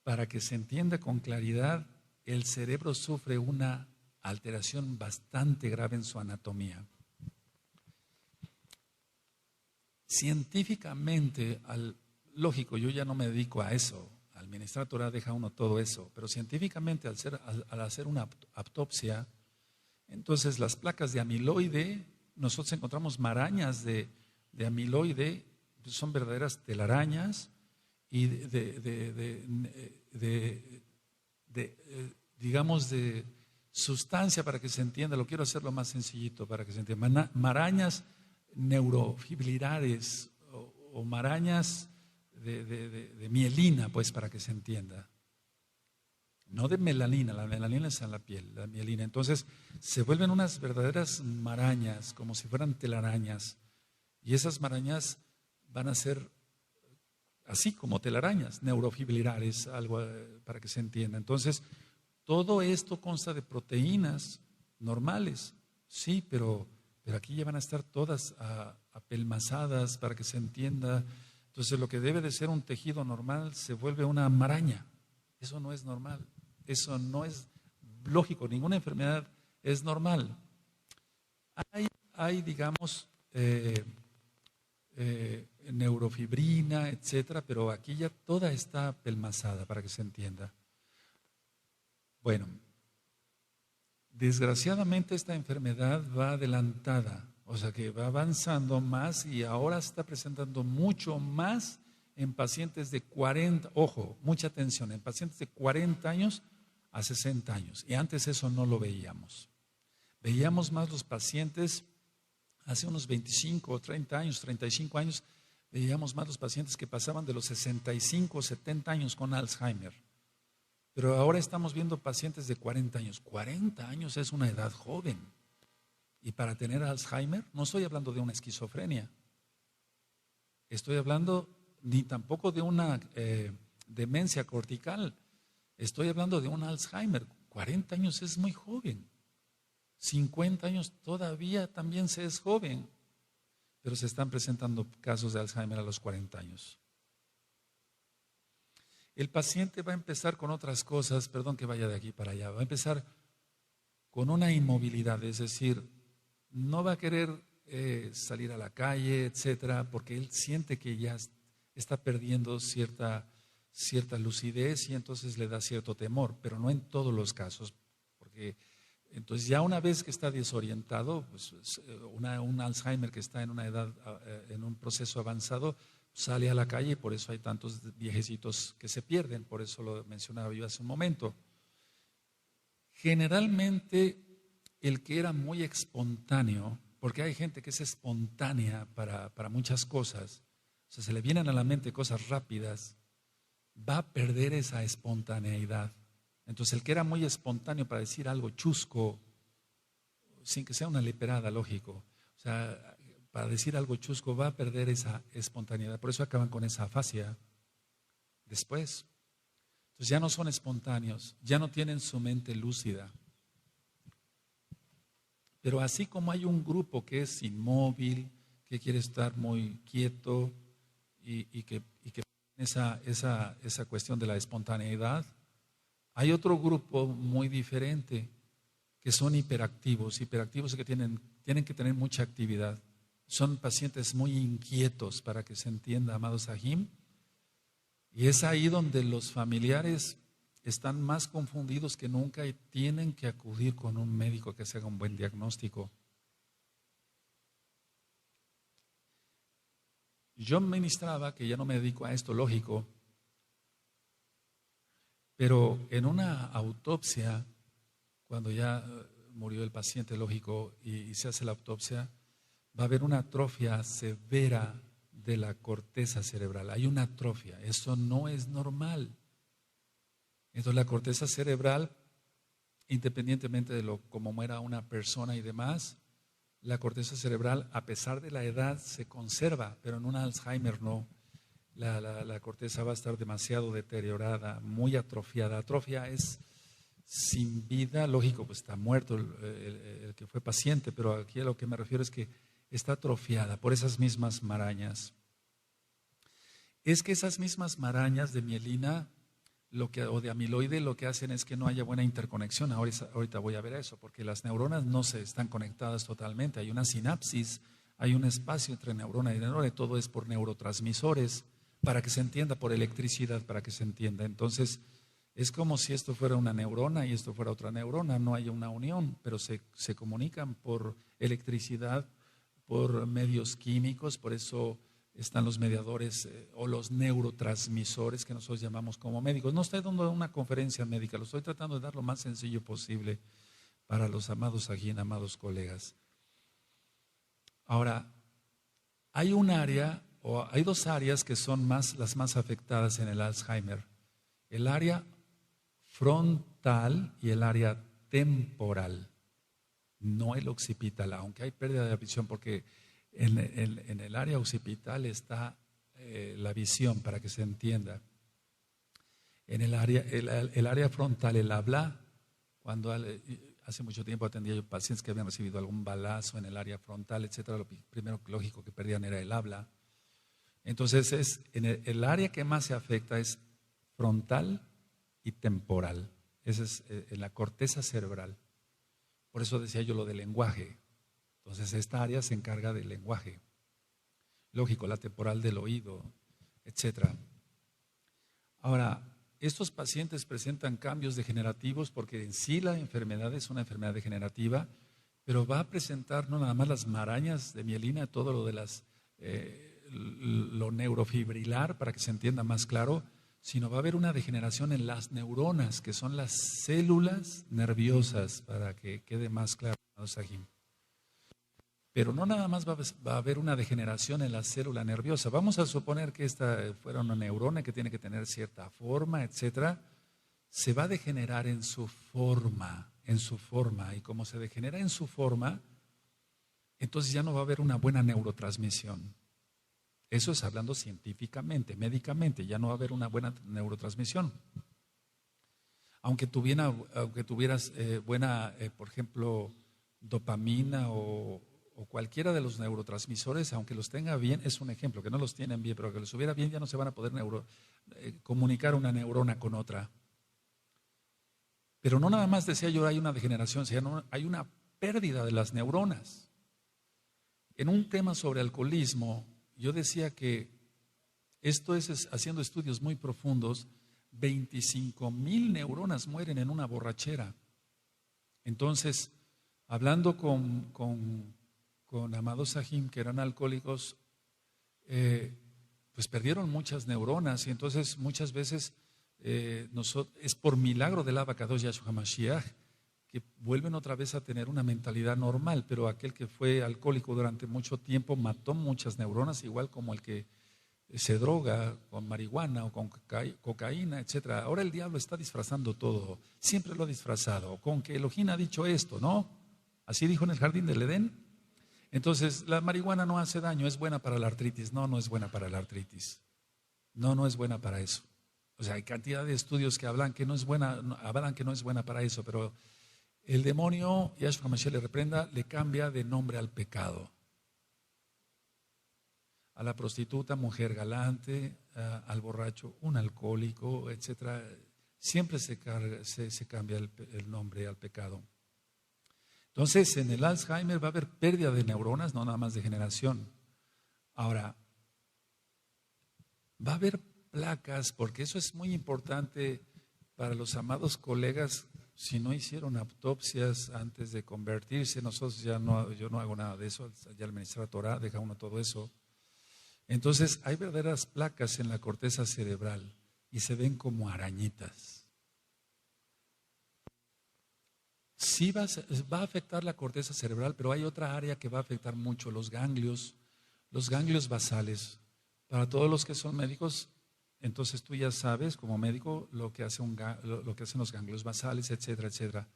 para que se entienda con claridad, el cerebro sufre una alteración bastante grave en su anatomía. Científicamente, lógico, yo ya no me dedico a eso, al ministrar Torah deja uno todo eso, pero científicamente al hacer una autopsia, entonces las placas de amiloide, nosotros encontramos marañas de amiloide, son verdaderas telarañas y digamos de sustancia, para que se entienda, lo quiero hacerlo más sencillito para que se entienda, marañas neurofibrilares o marañas de mielina, pues para que se entienda. No de melanina, la melanina es en la piel, la mielina. Entonces se vuelven unas verdaderas marañas, como si fueran telarañas. Y esas marañas van a ser así como telarañas, neurofibrilares, algo para que se entienda. Entonces, todo esto consta de proteínas normales, sí, pero aquí ya van a estar todas apelmazadas para que se entienda. Entonces, lo que debe de ser un tejido normal se vuelve una maraña. Eso no es normal, eso no es lógico, ninguna enfermedad es normal. Hay digamos, neurofibrina, etcétera, pero aquí ya toda está apelmazada para que se entienda. Bueno, desgraciadamente esta enfermedad va adelantada, o sea que va avanzando más y ahora se está presentando mucho más en pacientes de 40, ojo, mucha atención, en pacientes de 40 años a 60 años. Y antes eso no lo veíamos. Veíamos más los pacientes hace unos 25 o 30 años, 35 años, veíamos más los pacientes que pasaban de los 65 o 70 años con Alzheimer. Pero ahora estamos viendo pacientes de 40 años. 40 años es una edad joven. Y para tener Alzheimer, no estoy hablando de una esquizofrenia. Estoy hablando ni tampoco de una demencia cortical. Estoy hablando de un Alzheimer. 40 años es muy joven. 50 años todavía también se es joven. Pero se están presentando casos de Alzheimer a los 40 años. El paciente va a empezar con otras cosas, perdón que vaya de aquí para allá, va a empezar con una inmovilidad, es decir, no va a querer salir a la calle, etcétera, porque él siente que ya está perdiendo cierta lucidez y entonces le da cierto temor, pero no en todos los casos, porque entonces ya una vez que está desorientado, pues, un Alzheimer que está en una edad, en un proceso avanzado, sale a la calle y por eso hay tantos viejecitos que se pierden, por eso lo mencionaba yo hace un momento. Generalmente el que era muy espontáneo, porque hay gente que es espontánea para muchas cosas, o sea, se le vienen a la mente cosas rápidas, va a perder esa espontaneidad. Entonces el que era muy espontáneo para decir algo chusco, sin que sea una leperada, lógico, o sea, para decir algo chusco va a perder esa espontaneidad. Por eso acaban con esa afasia después. Entonces ya no son espontáneos, ya no tienen su mente lúcida. Pero así como hay un grupo que es inmóvil, que quiere estar muy quieto y que esa cuestión de la espontaneidad, hay otro grupo muy diferente que son hiperactivos que tienen que tener mucha actividad. Son pacientes muy inquietos, para que se entienda, amados Sahim. Y es ahí donde los familiares están más confundidos que nunca y tienen que acudir con un médico que se haga un buen diagnóstico. Yo ministraba, que ya no me dedico a esto, lógico, pero en una autopsia, cuando ya murió el paciente, lógico, y se hace la autopsia, va a haber una atrofia severa de la corteza cerebral. Hay una atrofia, eso no es normal. Entonces la corteza cerebral, independientemente de cómo muera una persona y demás, la corteza cerebral, a pesar de la edad, se conserva, pero en un Alzheimer no. La corteza va a estar demasiado deteriorada, muy atrofiada. Atrofia es sin vida, lógico, pues está muerto el que fue paciente, pero aquí a lo que me refiero es que está atrofiada por esas mismas marañas. Es que esas mismas marañas de mielina o de amiloide lo que hacen es que no haya buena interconexión. Ahorita voy a ver eso, porque las neuronas no se están conectadas totalmente. Hay una sinapsis, hay un espacio entre neurona y neurona, y todo es por neurotransmisores, para que se entienda, por electricidad, para que se entienda. Entonces, es como si esto fuera una neurona y esto fuera otra neurona, no hay una unión, pero se comunican por electricidad, por medios químicos, por eso están los mediadores o los neurotransmisores que nosotros llamamos como médicos. No estoy dando una conferencia médica, lo estoy tratando de dar lo más sencillo posible para los amados aquí, amados colegas. Ahora, hay un área, o hay dos áreas que son las más afectadas en el Alzheimer: el área frontal y el área temporal, no el occipital, aunque hay pérdida de visión, porque en el área occipital está la visión, para que se entienda. En el área frontal, el habla, cuando hace mucho tiempo atendía yo pacientes que habían recibido algún balazo en el área frontal, etcétera, lo primero lógico que perdían era el habla. Entonces el área que más se afecta es frontal y temporal. Esa es en la corteza cerebral. Por eso decía yo lo del lenguaje. Entonces esta área se encarga del lenguaje. Lógico, la temporal del oído, etcétera. Ahora, estos pacientes presentan cambios degenerativos porque en sí la enfermedad es una enfermedad degenerativa, pero va a presentar no nada más las marañas de mielina, todo lo de lo neurofibrilar, para que se entienda más claro, sino va a haber una degeneración en las neuronas, que son las células nerviosas, para que quede más claro, Sahim. Pero no nada más va a haber una degeneración en la célula nerviosa. Vamos a suponer que esta fuera una neurona que tiene que tener cierta forma, etcétera. Se va a degenerar en su forma, y como se degenera en su forma, entonces ya no va a haber una buena neurotransmisión. Eso es hablando científicamente, médicamente, ya no va a haber una buena neurotransmisión. Aunque tuvieras buena, por ejemplo, dopamina o cualquiera de los neurotransmisores, aunque los tenga bien, es un ejemplo, que no los tienen bien, pero que los hubiera bien, ya no se van a poder comunicar una neurona con otra. Pero no nada más decía yo, hay una degeneración, sino hay una pérdida de las neuronas. En un tema sobre alcoholismo, yo decía que esto es haciendo estudios muy profundos, 25,000 neuronas mueren en una borrachera. Entonces, hablando con amados Sahim que eran alcohólicos, pues perdieron muchas neuronas, y entonces muchas veces es por milagro del Abacadosh Yahshua HaMashiach que vuelven otra vez a tener una mentalidad normal, pero aquel que fue alcohólico durante mucho tiempo mató muchas neuronas, igual como el que se droga con marihuana o con cocaína, etcétera. Ahora el diablo está disfrazando todo, siempre lo ha disfrazado, con que Elohim ha dicho esto, ¿no? Así dijo en el jardín del Edén. Entonces, la marihuana no hace daño, es buena para la artritis. No es buena para la artritis. No es buena para eso. O sea, hay cantidad de estudios que hablan que no es buena para eso, pero el demonio, Yahshua HaMashiach le reprenda, le cambia de nombre al pecado. A la prostituta, mujer galante, al borracho, un alcohólico, etcétera. Siempre se cambia el nombre al pecado. Entonces, en el Alzheimer va a haber pérdida de neuronas, no nada más degeneración. Ahora, va a haber placas, porque eso es muy importante para los amados colegas. Si no hicieron autopsias antes de convertirse, nosotros yo no hago nada de eso, ya el ministro Torah deja uno todo eso. Entonces, hay verdaderas placas en la corteza cerebral y se ven como arañitas. Sí va a afectar la corteza cerebral, pero hay otra área que va a afectar mucho, los ganglios basales. Para todos los que son médicos, entonces tú ya sabes como médico lo que hacen los ganglios basales, etcétera, etcétera.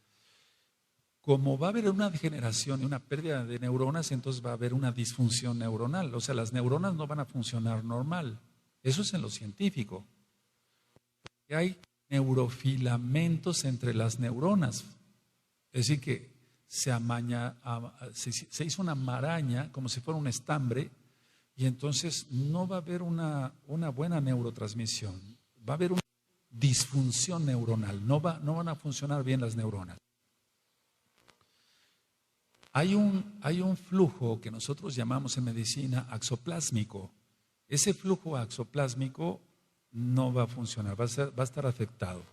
Como va a haber una degeneración y una pérdida de neuronas, entonces va a haber una disfunción neuronal. O sea, las neuronas no van a funcionar normal. Eso es en lo científico. Hay neurofilamentos entre las neuronas. Es decir, que se hizo una maraña como si fuera un estambre y entonces no va a haber una buena neurotransmisión. Va a haber una disfunción neuronal. No van a funcionar bien las neuronas. Hay un flujo que nosotros llamamos en medicina axoplásmico. Ese flujo axoplásmico no va a funcionar, va a estar afectado.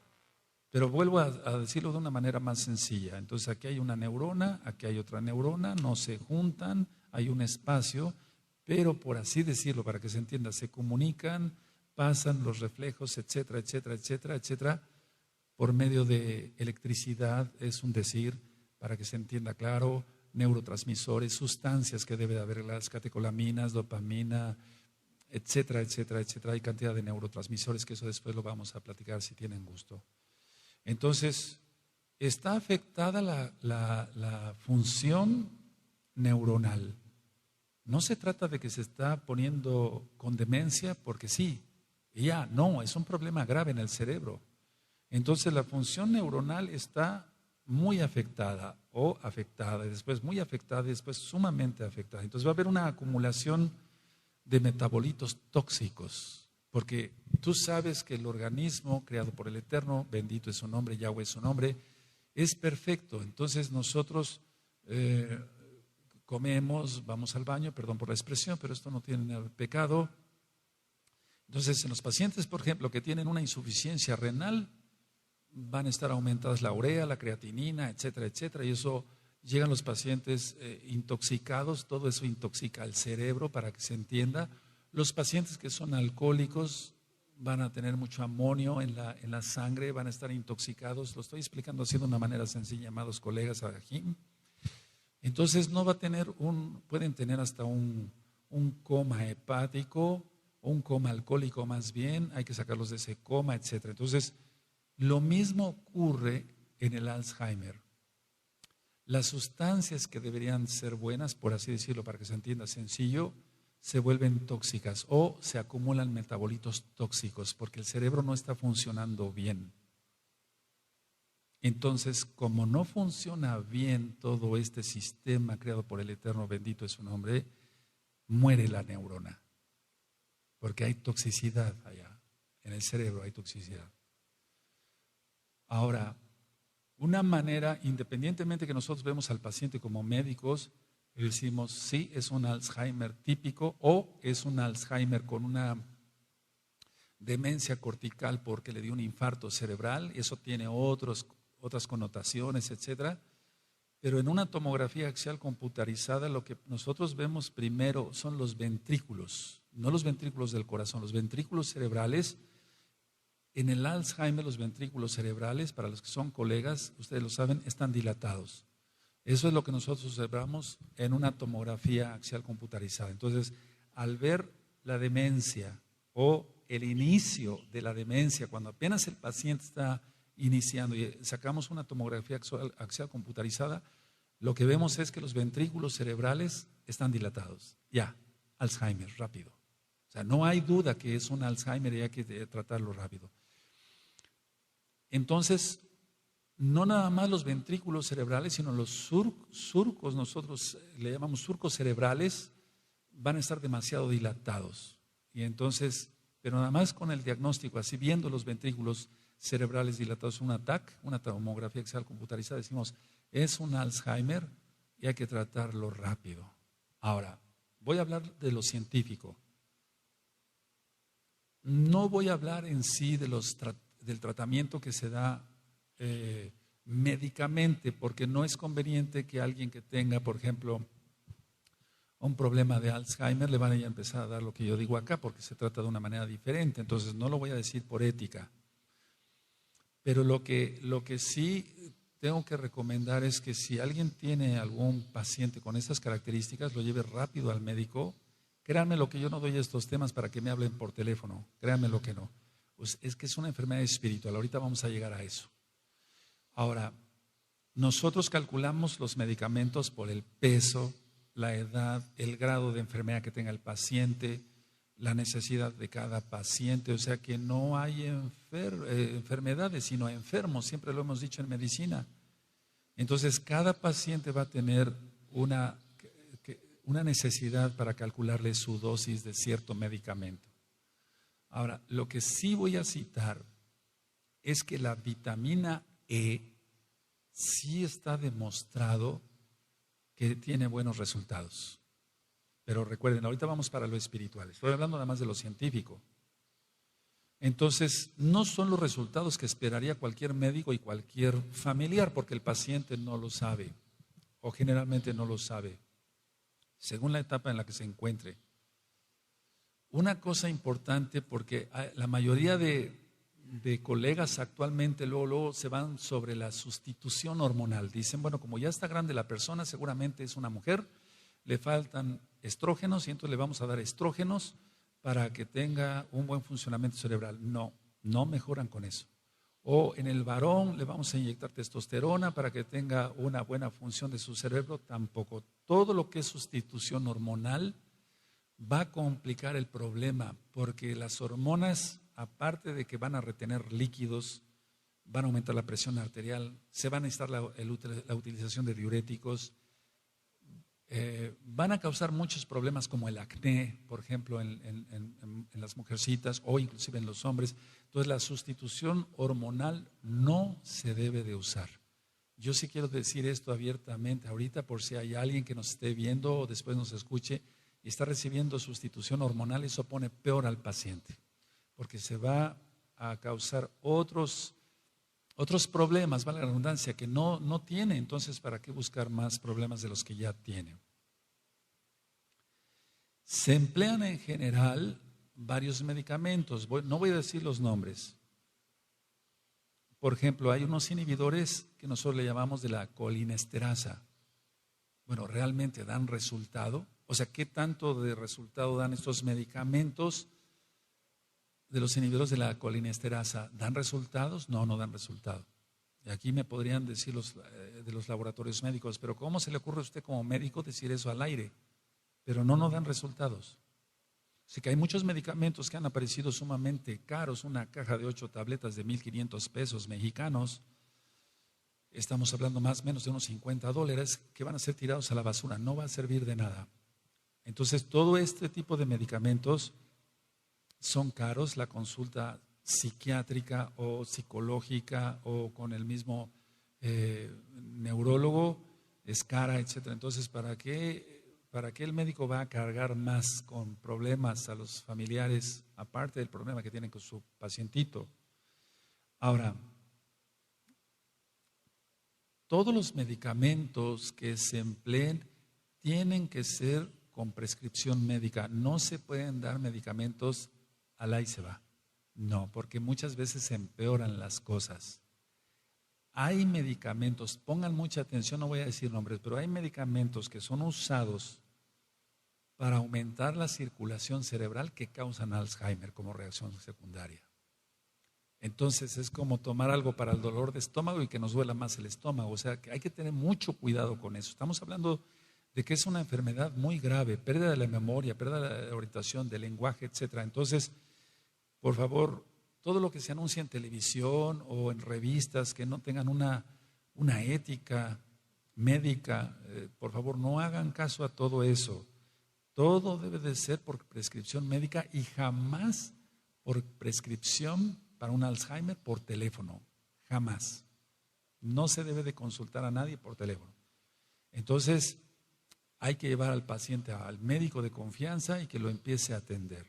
Pero vuelvo a decirlo de una manera más sencilla. Entonces aquí hay una neurona, aquí hay otra neurona, no se juntan, hay un espacio, pero por así decirlo, para que se entienda, se comunican, pasan los reflejos, etcétera, etcétera, etcétera, etcétera, por medio de electricidad, es un decir, para que se entienda claro, neurotransmisores, sustancias que debe de haber, las catecolaminas, dopamina, etcétera, etcétera, etcétera. Hay cantidad de neurotransmisores que eso después lo vamos a platicar si tienen gusto. Entonces, está afectada la función neuronal. No se trata de que se está poniendo con demencia porque sí, no, es un problema grave en el cerebro. Entonces, la función neuronal está muy afectada y después muy afectada y después sumamente afectada. Entonces, va a haber una acumulación de metabolitos tóxicos. Porque tú sabes que el organismo creado por el Eterno, bendito es su nombre, Yahweh es su nombre, es perfecto. Entonces nosotros comemos, vamos al baño, perdón por la expresión, pero esto no tiene pecado. Entonces en los pacientes, por ejemplo, que tienen una insuficiencia renal, van a estar aumentadas la urea, la creatinina, etcétera, etcétera, y eso llegan los pacientes intoxicados, todo eso intoxica al cerebro para que se entienda. Los pacientes que son alcohólicos van a tener mucho amonio en la sangre, van a estar intoxicados. Lo estoy explicando así de una manera sencilla, amados colegas, Ajim. Entonces no va a tener pueden tener hasta un coma hepático o un coma alcohólico más bien, hay que sacarlos de ese coma, etcétera. Entonces, lo mismo ocurre en el Alzheimer. Las sustancias que deberían ser buenas, por así decirlo, para que se entienda sencillo, se vuelven tóxicas o se acumulan metabolitos tóxicos porque el cerebro no está funcionando bien. Entonces, como no funciona bien todo este sistema creado por el Eterno, bendito es su nombre, muere la neurona. Porque hay toxicidad allá, en el cerebro hay toxicidad. Ahora, una manera, independientemente que nosotros vemos al paciente como médicos, y decimos, sí, es un Alzheimer típico o es un Alzheimer con una demencia cortical porque le dio un infarto cerebral, eso tiene otras connotaciones, etcétera. Pero en una tomografía axial computarizada lo que nosotros vemos primero son los ventrículos, no los ventrículos del corazón, los ventrículos cerebrales. En el Alzheimer los ventrículos cerebrales, para los que son colegas, ustedes lo saben, están dilatados. Eso es lo que nosotros observamos en una tomografía axial computarizada. Entonces, al ver la demencia o el inicio de la demencia, cuando apenas el paciente está iniciando y sacamos una tomografía axial computarizada, lo que vemos es que los ventrículos cerebrales están dilatados. Ya, Alzheimer, rápido. O sea, no hay duda que es un Alzheimer y hay que tratarlo rápido. Entonces, no nada más los ventrículos cerebrales, sino los surcos, nosotros le llamamos surcos cerebrales, van a estar demasiado dilatados. Y entonces, pero nada más con el diagnóstico, así viendo los ventrículos cerebrales dilatados, una tomografía axial computarizada, decimos, es un Alzheimer, y hay que tratarlo rápido. Ahora, voy a hablar de lo científico. No voy a hablar en sí del tratamiento que se da médicamente, porque no es conveniente que alguien que tenga, por ejemplo, un problema de Alzheimer le van a empezar a dar lo que yo digo acá, porque se trata de una manera diferente. Entonces no lo voy a decir por ética. Pero lo que sí tengo que recomendar es que si alguien tiene algún paciente con esas características, lo lleve rápido al médico. Créanme lo que yo no doy estos temas para que me hablen por teléfono. Créanme lo que no. Pues es que es una enfermedad espiritual. Ahorita vamos a llegar a eso. Ahora, nosotros calculamos los medicamentos por el peso, la edad, el grado de enfermedad que tenga el paciente, la necesidad de cada paciente. O sea que no hay enfermedades, sino enfermos. Siempre lo hemos dicho en medicina. Entonces, cada paciente va a tener una necesidad para calcularle su dosis de cierto medicamento. Ahora, lo que sí voy a citar es que la vitamina E sí está demostrado que tiene buenos resultados. Pero recuerden, ahorita vamos para lo espiritual. Estoy hablando nada más de lo científico. Entonces, no son los resultados que esperaría cualquier médico y cualquier familiar, porque el paciente no lo sabe, o generalmente no lo sabe, según la etapa en la que se encuentre. Una cosa importante, porque la mayoría de colegas actualmente luego se van sobre la sustitución hormonal. Dicen, bueno, como ya está grande la persona, seguramente es una mujer, le faltan estrógenos y entonces le vamos a dar estrógenos para que tenga un buen funcionamiento cerebral. No mejoran con eso. O en el varón le vamos a inyectar testosterona para que tenga una buena función de su cerebro. Tampoco. Todo lo que es sustitución hormonal va a complicar el problema, porque las hormonas, aparte de que van a retener líquidos, van a aumentar la presión arterial, se va a necesitar la utilización de diuréticos, van a causar muchos problemas como el acné, por ejemplo, en las mujercitas o inclusive en los hombres. Entonces la sustitución hormonal no se debe de usar. Yo sí quiero decir esto abiertamente ahorita, por si hay alguien que nos esté viendo o después nos escuche y está recibiendo sustitución hormonal. Eso pone peor al paciente, porque se va a causar otros problemas, vale la redundancia, que no tiene. Entonces, ¿para qué buscar más problemas de los que ya tiene? Se emplean en general varios medicamentos. No voy a decir los nombres. Por ejemplo, hay unos inhibidores que nosotros le llamamos de la colinesterasa. Bueno, ¿realmente dan resultado? O sea, ¿qué tanto de resultado dan estos medicamentos de los inhibidores de la colinesterasa? ¿Dan resultados? No dan resultado. Y aquí me podrían decir de los laboratorios médicos, pero ¿cómo se le ocurre a usted como médico decir eso al aire? Pero no dan resultados. Así que hay muchos medicamentos que han aparecido sumamente caros, una caja de 8 tabletas de 1,500 pesos mexicanos, estamos hablando más o menos de unos $50, que van a ser tirados a la basura, no va a servir de nada. Entonces, todo este tipo de medicamentos son caros. La consulta psiquiátrica o psicológica o con el mismo neurólogo es cara, etcétera. Entonces, ¿para qué el médico va a cargar más con problemas a los familiares, aparte del problema que tienen con su pacientito? Ahora, todos los medicamentos que se empleen tienen que ser con prescripción médica. No se pueden dar medicamentos al ahí se va. No, porque muchas veces se empeoran las cosas. Hay medicamentos, pongan mucha atención, no voy a decir nombres, pero hay medicamentos que son usados para aumentar la circulación cerebral que causan Alzheimer como reacción secundaria. Entonces es como tomar algo para el dolor de estómago y que nos duela más el estómago. O sea, que hay que tener mucho cuidado con eso. Estamos hablando de que es una enfermedad muy grave, pérdida de la memoria, pérdida de la orientación, del lenguaje, etcétera. Entonces, por favor, todo lo que se anuncia en televisión o en revistas que no tengan una ética médica, por favor, no hagan caso a todo eso. Todo debe de ser por prescripción médica y jamás por prescripción para un Alzheimer por teléfono. Jamás. No se debe de consultar a nadie por teléfono. Entonces, hay que llevar al paciente al médico de confianza y que lo empiece a atender.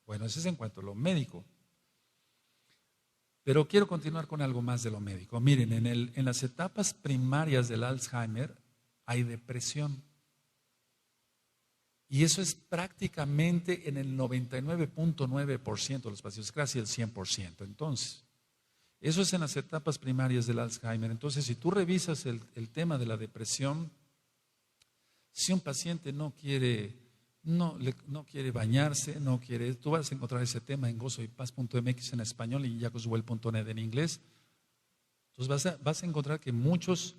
Bueno, eso es en cuanto a lo médico. Pero quiero continuar con algo más de lo médico. Miren, en las etapas primarias del Alzheimer hay depresión. Y eso es prácticamente en el 99.9% de los pacientes, casi el 100%. Entonces, eso es en las etapas primarias del Alzheimer. Entonces, si tú revisas el tema de la depresión, si un paciente no quiere bañarse, tú vas a encontrar ese tema en gozoypaz.mx en español y jacoswell.net en inglés. Entonces vas a encontrar que muchos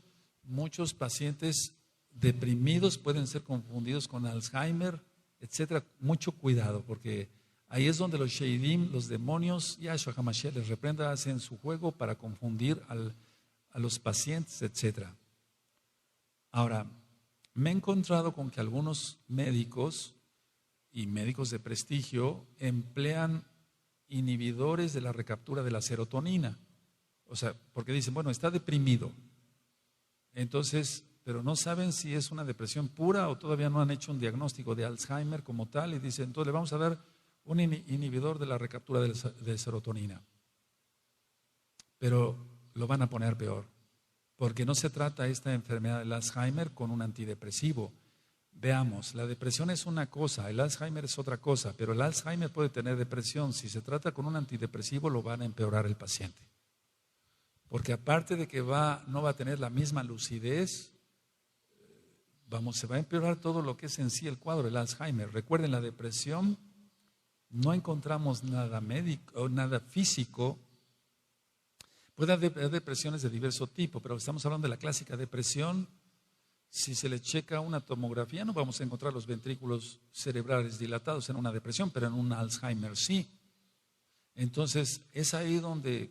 pacientes deprimidos pueden ser confundidos con Alzheimer, etcétera. Mucho cuidado, porque ahí es donde los Sheidim, los demonios, Yahshua HaMashiach les reprenda, hacen su juego para confundir a los pacientes, etcétera. Ahora, me he encontrado con que algunos médicos y médicos de prestigio emplean inhibidores de la recaptura de la serotonina. O sea, porque dicen, bueno, está deprimido. Entonces, pero no saben si es una depresión pura o todavía no han hecho un diagnóstico de Alzheimer como tal y dicen, entonces le vamos a dar un inhibidor de la recaptura de serotonina. Pero lo van a poner peor, porque no se trata esta enfermedad del Alzheimer con un antidepresivo. Veamos, la depresión es una cosa, el Alzheimer es otra cosa, pero el Alzheimer puede tener depresión. Si se trata con un antidepresivo, lo van a empeorar el paciente. Porque aparte de que no va a tener la misma lucidez, se va a empeorar todo lo que es en sí el cuadro del Alzheimer. Recuerden, la depresión no encontramos nada médico, nada físico. Puede haber depresiones de diverso tipo, pero estamos hablando de la clásica depresión. Si se le checa una tomografía, no vamos a encontrar los ventrículos cerebrales dilatados en una depresión, pero en un Alzheimer sí. Entonces, es ahí donde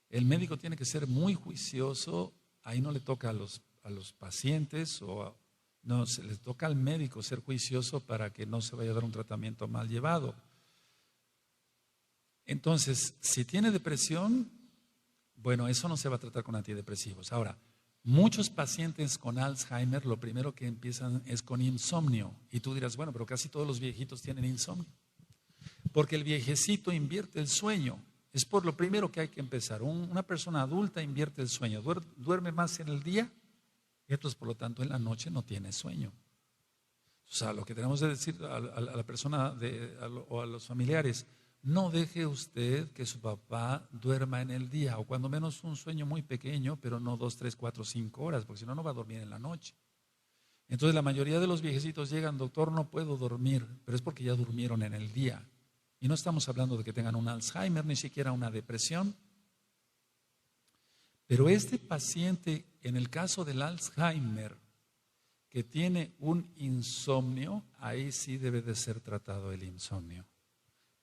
el médico tiene que ser muy juicioso. Ahí no le toca a los pacientes, no, se les toca al médico ser juicioso para que no se vaya a dar un tratamiento mal llevado. Entonces, si tiene depresión, bueno, eso no se va a tratar con antidepresivos. Ahora, muchos pacientes con Alzheimer lo primero que empiezan es con insomnio. Y tú dirás, bueno, pero casi todos los viejitos tienen insomnio. Porque el viejecito invierte el sueño. Es por lo primero que hay que empezar. Una persona adulta invierte el sueño. Duerme más en el día y entonces, por lo tanto, en la noche no tiene sueño. O sea, lo que tenemos que decir a la persona o a los familiares, no deje usted que su papá duerma en el día, o cuando menos un sueño muy pequeño, pero no 2, 3, 4, 5 horas, porque si no, no va a dormir en la noche. Entonces, la mayoría de los viejecitos llegan, doctor, no puedo dormir, pero es porque ya durmieron en el día. Y no estamos hablando de que tengan un Alzheimer, ni siquiera una depresión. Pero este paciente, en el caso del Alzheimer, que tiene un insomnio, ahí sí debe de ser tratado el insomnio.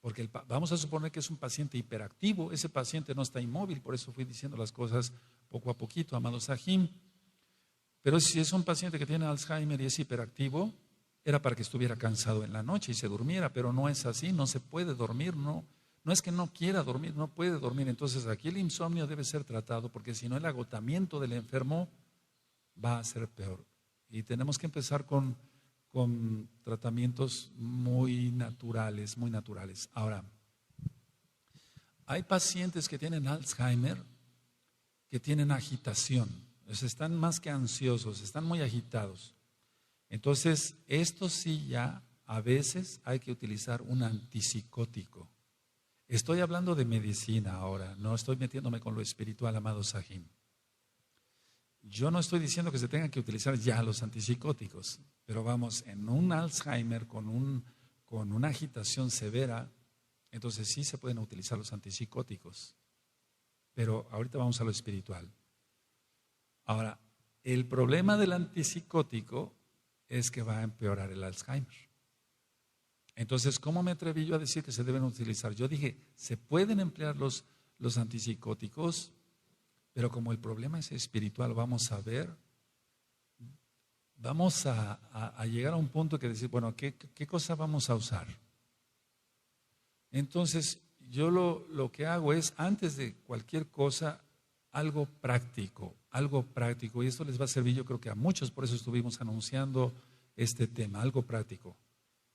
Porque vamos a suponer que es un paciente hiperactivo, ese paciente no está inmóvil, por eso fui diciendo las cosas poco a poquito, amado Sahim. Pero si es un paciente que tiene Alzheimer y es hiperactivo, era para que estuviera cansado en la noche y se durmiera, pero no es así, no se puede dormir, no es que no quiera dormir, no puede dormir. Entonces aquí el insomnio debe ser tratado, porque si no el agotamiento del enfermo va a ser peor. Y tenemos que empezar con tratamientos muy naturales, muy naturales. Ahora, hay pacientes que tienen Alzheimer que tienen agitación, están más que ansiosos, están muy agitados. Entonces, esto sí ya a veces hay que utilizar un antipsicótico. Estoy hablando de medicina ahora, no estoy metiéndome con lo espiritual, amado Sahim. Yo no estoy diciendo que se tengan que utilizar ya los antipsicóticos, pero vamos, en un Alzheimer con una agitación severa, entonces sí se pueden utilizar los antipsicóticos. Pero ahorita vamos a lo espiritual. Ahora, el problema del antipsicótico es que va a empeorar el Alzheimer. Entonces, ¿cómo me atreví yo a decir que se deben utilizar? Yo dije, se pueden emplear los antipsicóticos, pero como el problema es espiritual, vamos a llegar a un punto que decir, bueno, ¿qué cosa vamos a usar? Entonces, yo lo que hago es, antes de cualquier cosa, algo práctico. algo práctico, y esto les va a servir yo creo que a muchos, por eso estuvimos anunciando este tema, algo práctico.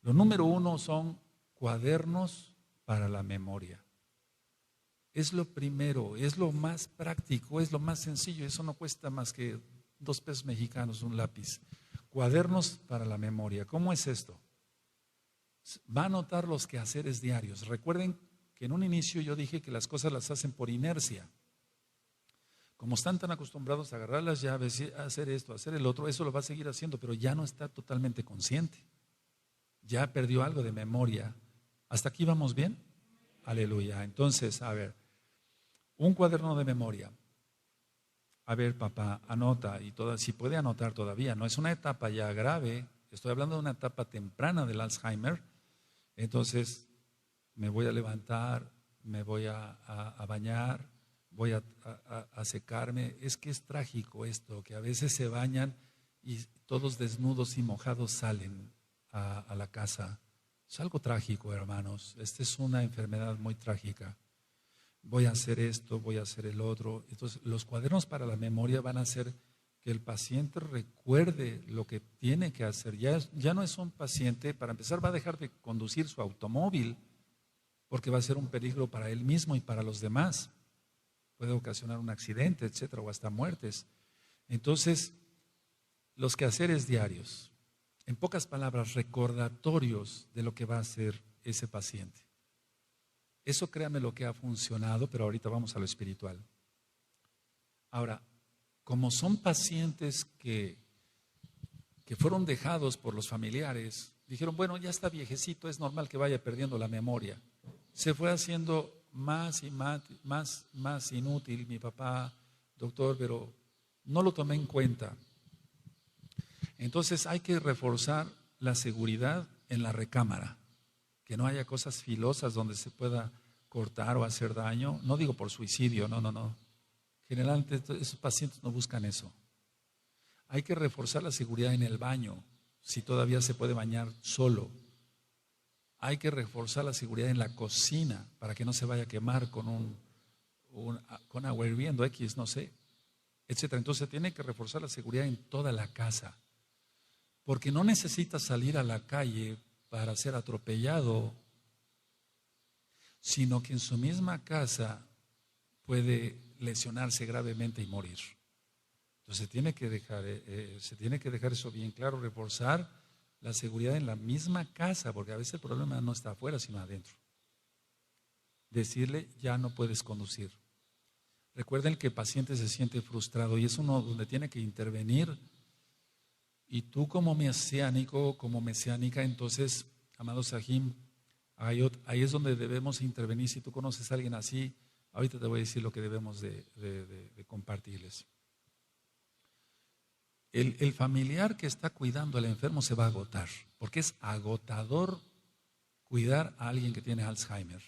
Lo número 1 son cuadernos para la memoria. Es lo primero, es lo más práctico, es lo más sencillo, eso no cuesta más que 2 pesos mexicanos, un lápiz. Cuadernos para la memoria. ¿Cómo es esto? Va a anotar los quehaceres diarios. Recuerden que en un inicio yo dije que las cosas las hacen por inercia. Como están tan acostumbrados a agarrar las llaves, a hacer esto, a hacer el otro, eso lo va a seguir haciendo, pero ya no está totalmente consciente. Ya perdió algo de memoria. ¿Hasta aquí vamos bien? Aleluya. Entonces, a ver, un cuaderno de memoria. A ver, papá, anota, y si puede anotar todavía, no es una etapa ya grave, estoy hablando de una etapa temprana del Alzheimer. Entonces, me voy a levantar, me voy a bañar, voy a secarme. Es que es trágico esto, que a veces se bañan y todos desnudos y mojados salen a la casa. Es algo trágico, hermanos. Esta es una enfermedad muy trágica. Voy a hacer esto, voy a hacer el otro. Entonces, los cuadernos para la memoria van a hacer que el paciente recuerde lo que tiene que hacer. Ya no es un paciente, para empezar, va a dejar de conducir su automóvil porque va a ser un peligro para él mismo y para los demás. Puede ocasionar un accidente, etcétera, o hasta muertes. Entonces, los quehaceres diarios, en pocas palabras, recordatorios de lo que va a hacer ese paciente. Eso créanme lo que ha funcionado, pero ahorita vamos a lo espiritual. Ahora, como son pacientes que fueron dejados por los familiares, dijeron, bueno, ya está viejecito, es normal que vaya perdiendo la memoria. Se fue haciendo más y más inútil mi papá, doctor, pero no lo tomé en cuenta. Entonces hay que reforzar la seguridad en la recámara, que no haya cosas filosas donde se pueda cortar o hacer daño. No digo por suicidio, no. Generalmente esos pacientes no buscan eso. Hay que reforzar la seguridad en el baño, si todavía se puede bañar solo. Hay que reforzar la seguridad en la cocina para que no se vaya a quemar con agua hirviendo, no sé, etcétera. Entonces tiene que reforzar la seguridad en toda la casa, porque no necesita salir a la calle para ser atropellado, sino que en su misma casa puede lesionarse gravemente y morir. Entonces se tiene que dejar eso bien claro, reforzar la seguridad en la misma casa, porque a veces el problema no está afuera, sino adentro. Decirle, ya no puedes conducir. Recuerden que el paciente se siente frustrado y es uno donde tiene que intervenir. Y tú como mesiánico, como mesiánica, entonces, amado Sahim, ahí es donde debemos intervenir. Si tú conoces a alguien así, ahorita te voy a decir lo que debemos de compartirles. El familiar que está cuidando al enfermo se va a agotar, porque es agotador cuidar a alguien que tiene Alzheimer.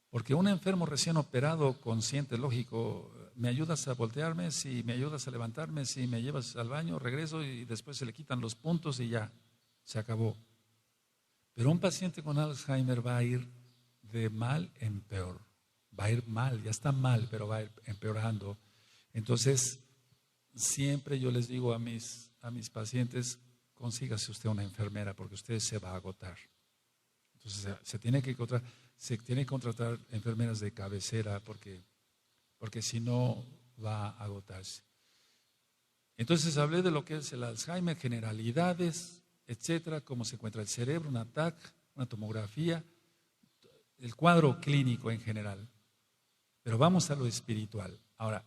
Porque un enfermo recién operado, consciente, lógico, me ayudas a voltearme, si me ayudas a levantarme, si me llevas al baño, regreso y después se le quitan los puntos y ya, se acabó. Pero un paciente con Alzheimer va a ir de mal en peor. Va a ir mal, ya está mal, pero va a ir empeorando. Entonces, siempre yo les digo a mis pacientes, consígase usted una enfermera porque usted se va a agotar. Entonces se tiene que contratar enfermeras de cabecera porque si no va a agotarse. Entonces hablé de lo que es el Alzheimer, generalidades, etcétera, cómo se encuentra el cerebro, un TAC, una tomografía, el cuadro clínico en general. Pero vamos a lo espiritual. Ahora,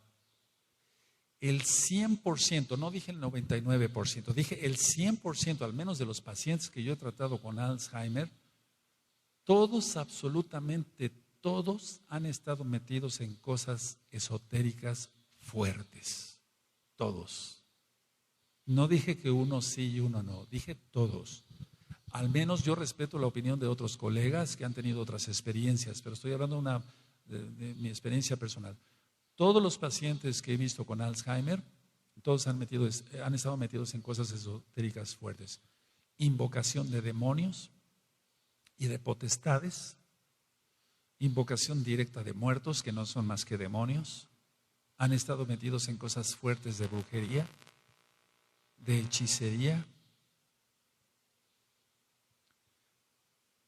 el 100%, no dije el 99%, dije el 100%, al menos de los pacientes que yo he tratado con Alzheimer, todos, absolutamente todos, han estado metidos en cosas esotéricas fuertes. Todos. No dije que uno sí y uno no, dije todos. Al menos yo respeto la opinión de otros colegas que han tenido otras experiencias, pero estoy hablando de mi experiencia personal. Todos los pacientes que he visto con Alzheimer, todos han estado metidos en cosas esotéricas fuertes. Invocación de demonios y de potestades, invocación directa de muertos que no son más que demonios, han estado metidos en cosas fuertes de brujería, de hechicería.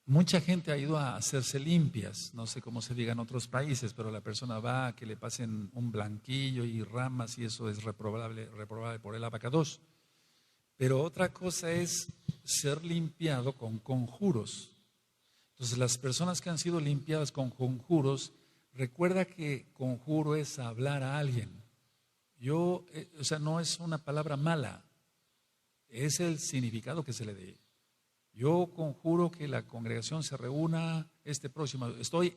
Mucha gente ha ido a hacerse limpias, no sé cómo se diga en otros países, pero la persona va a que le pasen un blanquillo y ramas y eso es reprobable por el abacados. Pero otra cosa es ser limpiado con conjuros. Entonces las personas que han sido limpiadas con conjuros, recuerda que conjuro es hablar a alguien. O sea, no es una palabra mala, es el significado que se le dé. Yo conjuro que la congregación se reúna este próximo, estoy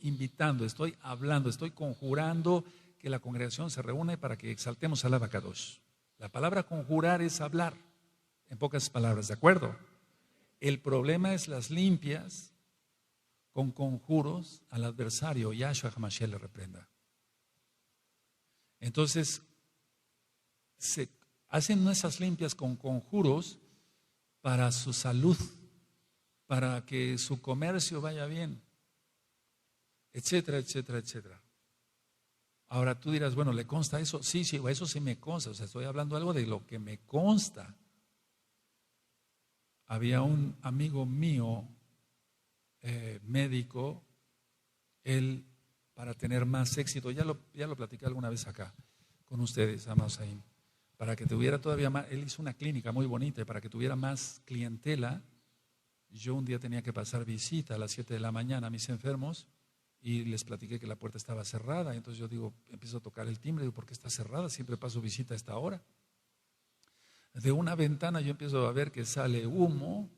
invitando, estoy hablando, estoy conjurando que la congregación se reúne para que exaltemos al abacados. La palabra conjurar es hablar, en pocas palabras, ¿de acuerdo? El problema es las limpias con conjuros al adversario, Yahshua HaMashiach le reprenda. Entonces, se hacen esas limpias con conjuros para su salud, para que su comercio vaya bien, etcétera, etcétera, etcétera. Ahora tú dirás, bueno, ¿le consta eso? Sí, eso sí me consta, o sea, estoy hablando algo de lo que me consta. Había un amigo mío, médico, él para tener más éxito, ya lo platiqué alguna vez acá con ustedes, amados ahí, para que tuviera todavía más, él hizo una clínica muy bonita y para que tuviera más clientela, yo un día tenía que pasar visita a las 7 de la mañana a mis enfermos y les platiqué que la puerta estaba cerrada, entonces yo digo, empiezo a tocar el timbre, digo, ¿por qué está cerrada? Siempre paso visita a esta hora. De una ventana yo empiezo a ver que sale humo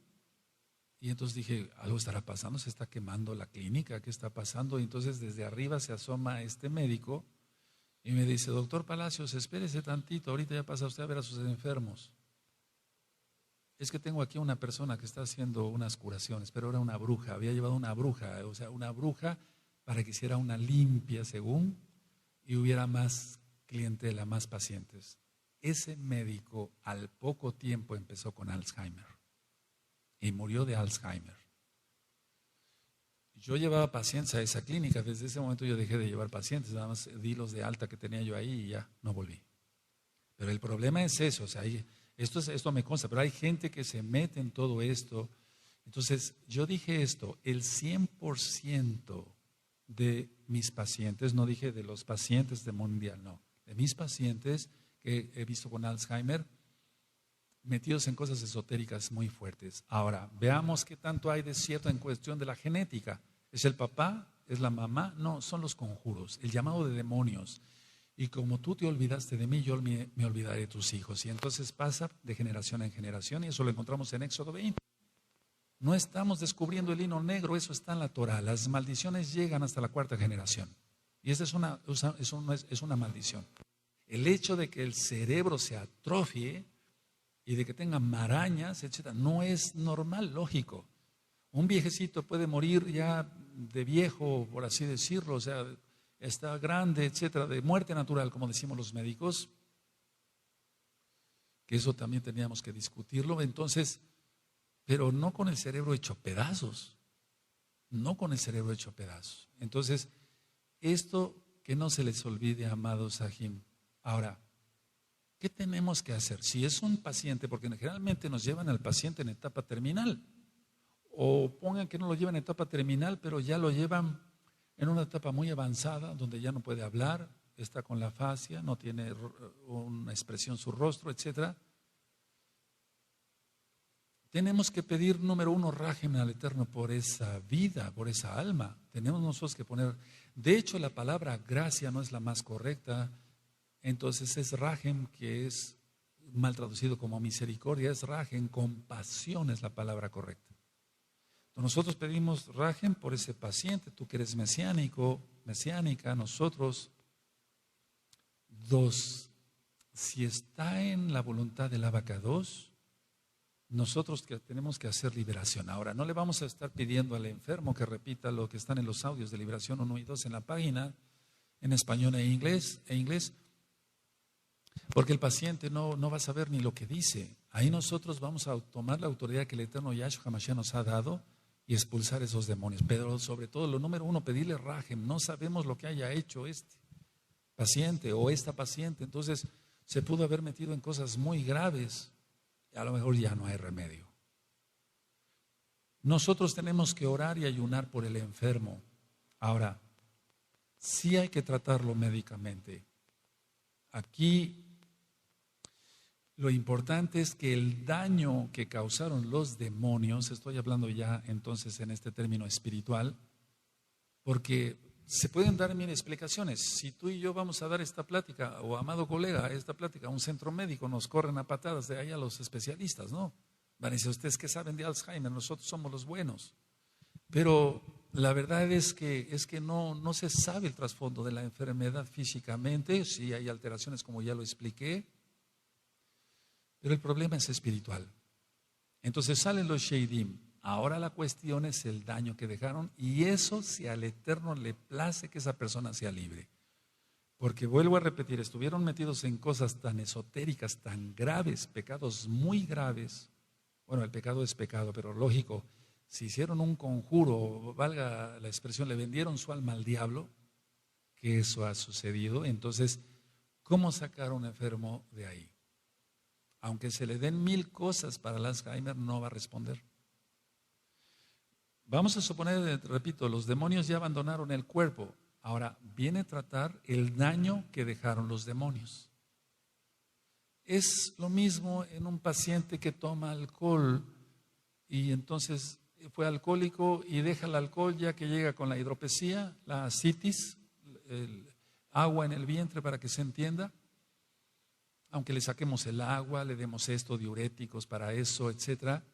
y entonces dije, algo estará pasando, se está quemando la clínica, ¿qué está pasando? Y entonces desde arriba se asoma este médico y me dice, doctor Palacios, espérese tantito, ahorita ya pasa usted a ver a sus enfermos. Es que tengo aquí una persona que está haciendo unas curaciones, pero era una bruja, había llevado una bruja, o sea, una bruja para que hiciera una limpia según y hubiera más clientela, más pacientes. Ese médico al poco tiempo empezó con Alzheimer y murió de Alzheimer. Yo llevaba pacientes a esa clínica, desde ese momento yo dejé de llevar pacientes, nada más di los de alta que tenía yo ahí y ya no volví. Pero el problema es eso, o sea, esto me consta, pero hay gente que se mete en todo esto. Entonces yo dije esto, el 100% de mis pacientes, no dije de los pacientes de mundial, no, de mis pacientes que he visto con Alzheimer, metidos en cosas esotéricas muy fuertes. Ahora, veamos qué tanto hay de cierto en cuestión de la genética. ¿Es el papá? ¿Es la mamá? No, son los conjuros, el llamado de demonios. Y como tú te olvidaste de mí, yo me olvidaré de tus hijos. Y entonces pasa de generación en generación y eso lo encontramos en Éxodo 20. No estamos descubriendo el hilo negro, eso está en la Torah. Las maldiciones llegan hasta la 4ª generación. Y esta es una maldición. El hecho de que el cerebro se atrofie y de que tenga marañas, etcétera, no es normal, lógico. Un viejecito puede morir ya de viejo, por así decirlo, o sea, está grande, etcétera, de muerte natural, como decimos los médicos, que eso también teníamos que discutirlo. Entonces, pero no con el cerebro hecho pedazos, no con el cerebro hecho pedazos. Entonces, esto que no se les olvide, amados Sahim. Ahora, ¿qué tenemos que hacer? Si es un paciente, porque generalmente nos llevan al paciente en etapa terminal, o pongan que no lo llevan en etapa terminal, pero ya lo llevan en una etapa muy avanzada, donde ya no puede hablar, está con la fascia, no tiene una expresión su rostro, etcétera. Tenemos que pedir, número 1, rajem al Eterno por esa vida, por esa alma. Tenemos nosotros que poner, de hecho la palabra gracia no es la más correcta, entonces es rajem, que es mal traducido como misericordia, es rajem, compasión es la palabra correcta. Nosotros pedimos rajem por ese paciente, tú que eres mesiánica, nosotros. 2, si está en la voluntad del abacados, nosotros que tenemos que hacer liberación. Ahora, no le vamos a estar pidiendo al enfermo que repita lo que están en los audios de liberación 1 y 2 en la página, en español e inglés, porque el paciente no va a saber ni lo que dice. Ahí nosotros vamos a tomar la autoridad que el Eterno Yahshua HaMashiach nos ha dado y expulsar esos demonios. Pero sobre todo, lo número 1, pedirle rajem. No sabemos lo que haya hecho este. paciente o esta paciente. Entonces se pudo haber metido en cosas muy graves. A lo mejor ya no hay remedio. Nosotros tenemos que orar y ayunar por el enfermo. Ahora, sí hay que tratarlo médicamente. Aquí lo importante es que el daño que causaron los demonios, estoy hablando ya entonces en este término espiritual, porque se pueden dar mil explicaciones. Si tú y yo vamos a dar esta plática, o amado colega, esta plática a un centro médico, nos corren a patadas de ahí a los especialistas, ¿no? Van a decir, ustedes que saben de Alzheimer, nosotros somos los buenos. Pero la verdad es que no se sabe el trasfondo de la enfermedad físicamente. Sí hay alteraciones, como ya lo expliqué, pero el problema es espiritual. Entonces salen los Sheidim. Ahora la cuestión es el daño que dejaron, y eso, si al Eterno le place que esa persona sea libre. Porque vuelvo a repetir, estuvieron metidos en cosas tan esotéricas, tan graves, pecados muy graves. Bueno, el pecado es pecado, pero lógico, si hicieron un conjuro, valga la expresión, le vendieron su alma al diablo, que eso ha sucedido. Entonces, ¿cómo sacar a un enfermo de ahí? Aunque se le den 1000 cosas para el Alzheimer, no va a responder. Vamos a suponer, repito, los demonios ya abandonaron el cuerpo. Ahora viene a tratar el daño que dejaron los demonios. Es lo mismo en un paciente que toma alcohol y entonces fue alcohólico y deja el alcohol, ya que llega con la hidropesía, la ascitis, el agua en el vientre, para que se entienda. Aunque le saquemos el agua, le demos esto, diuréticos para eso, etcétera,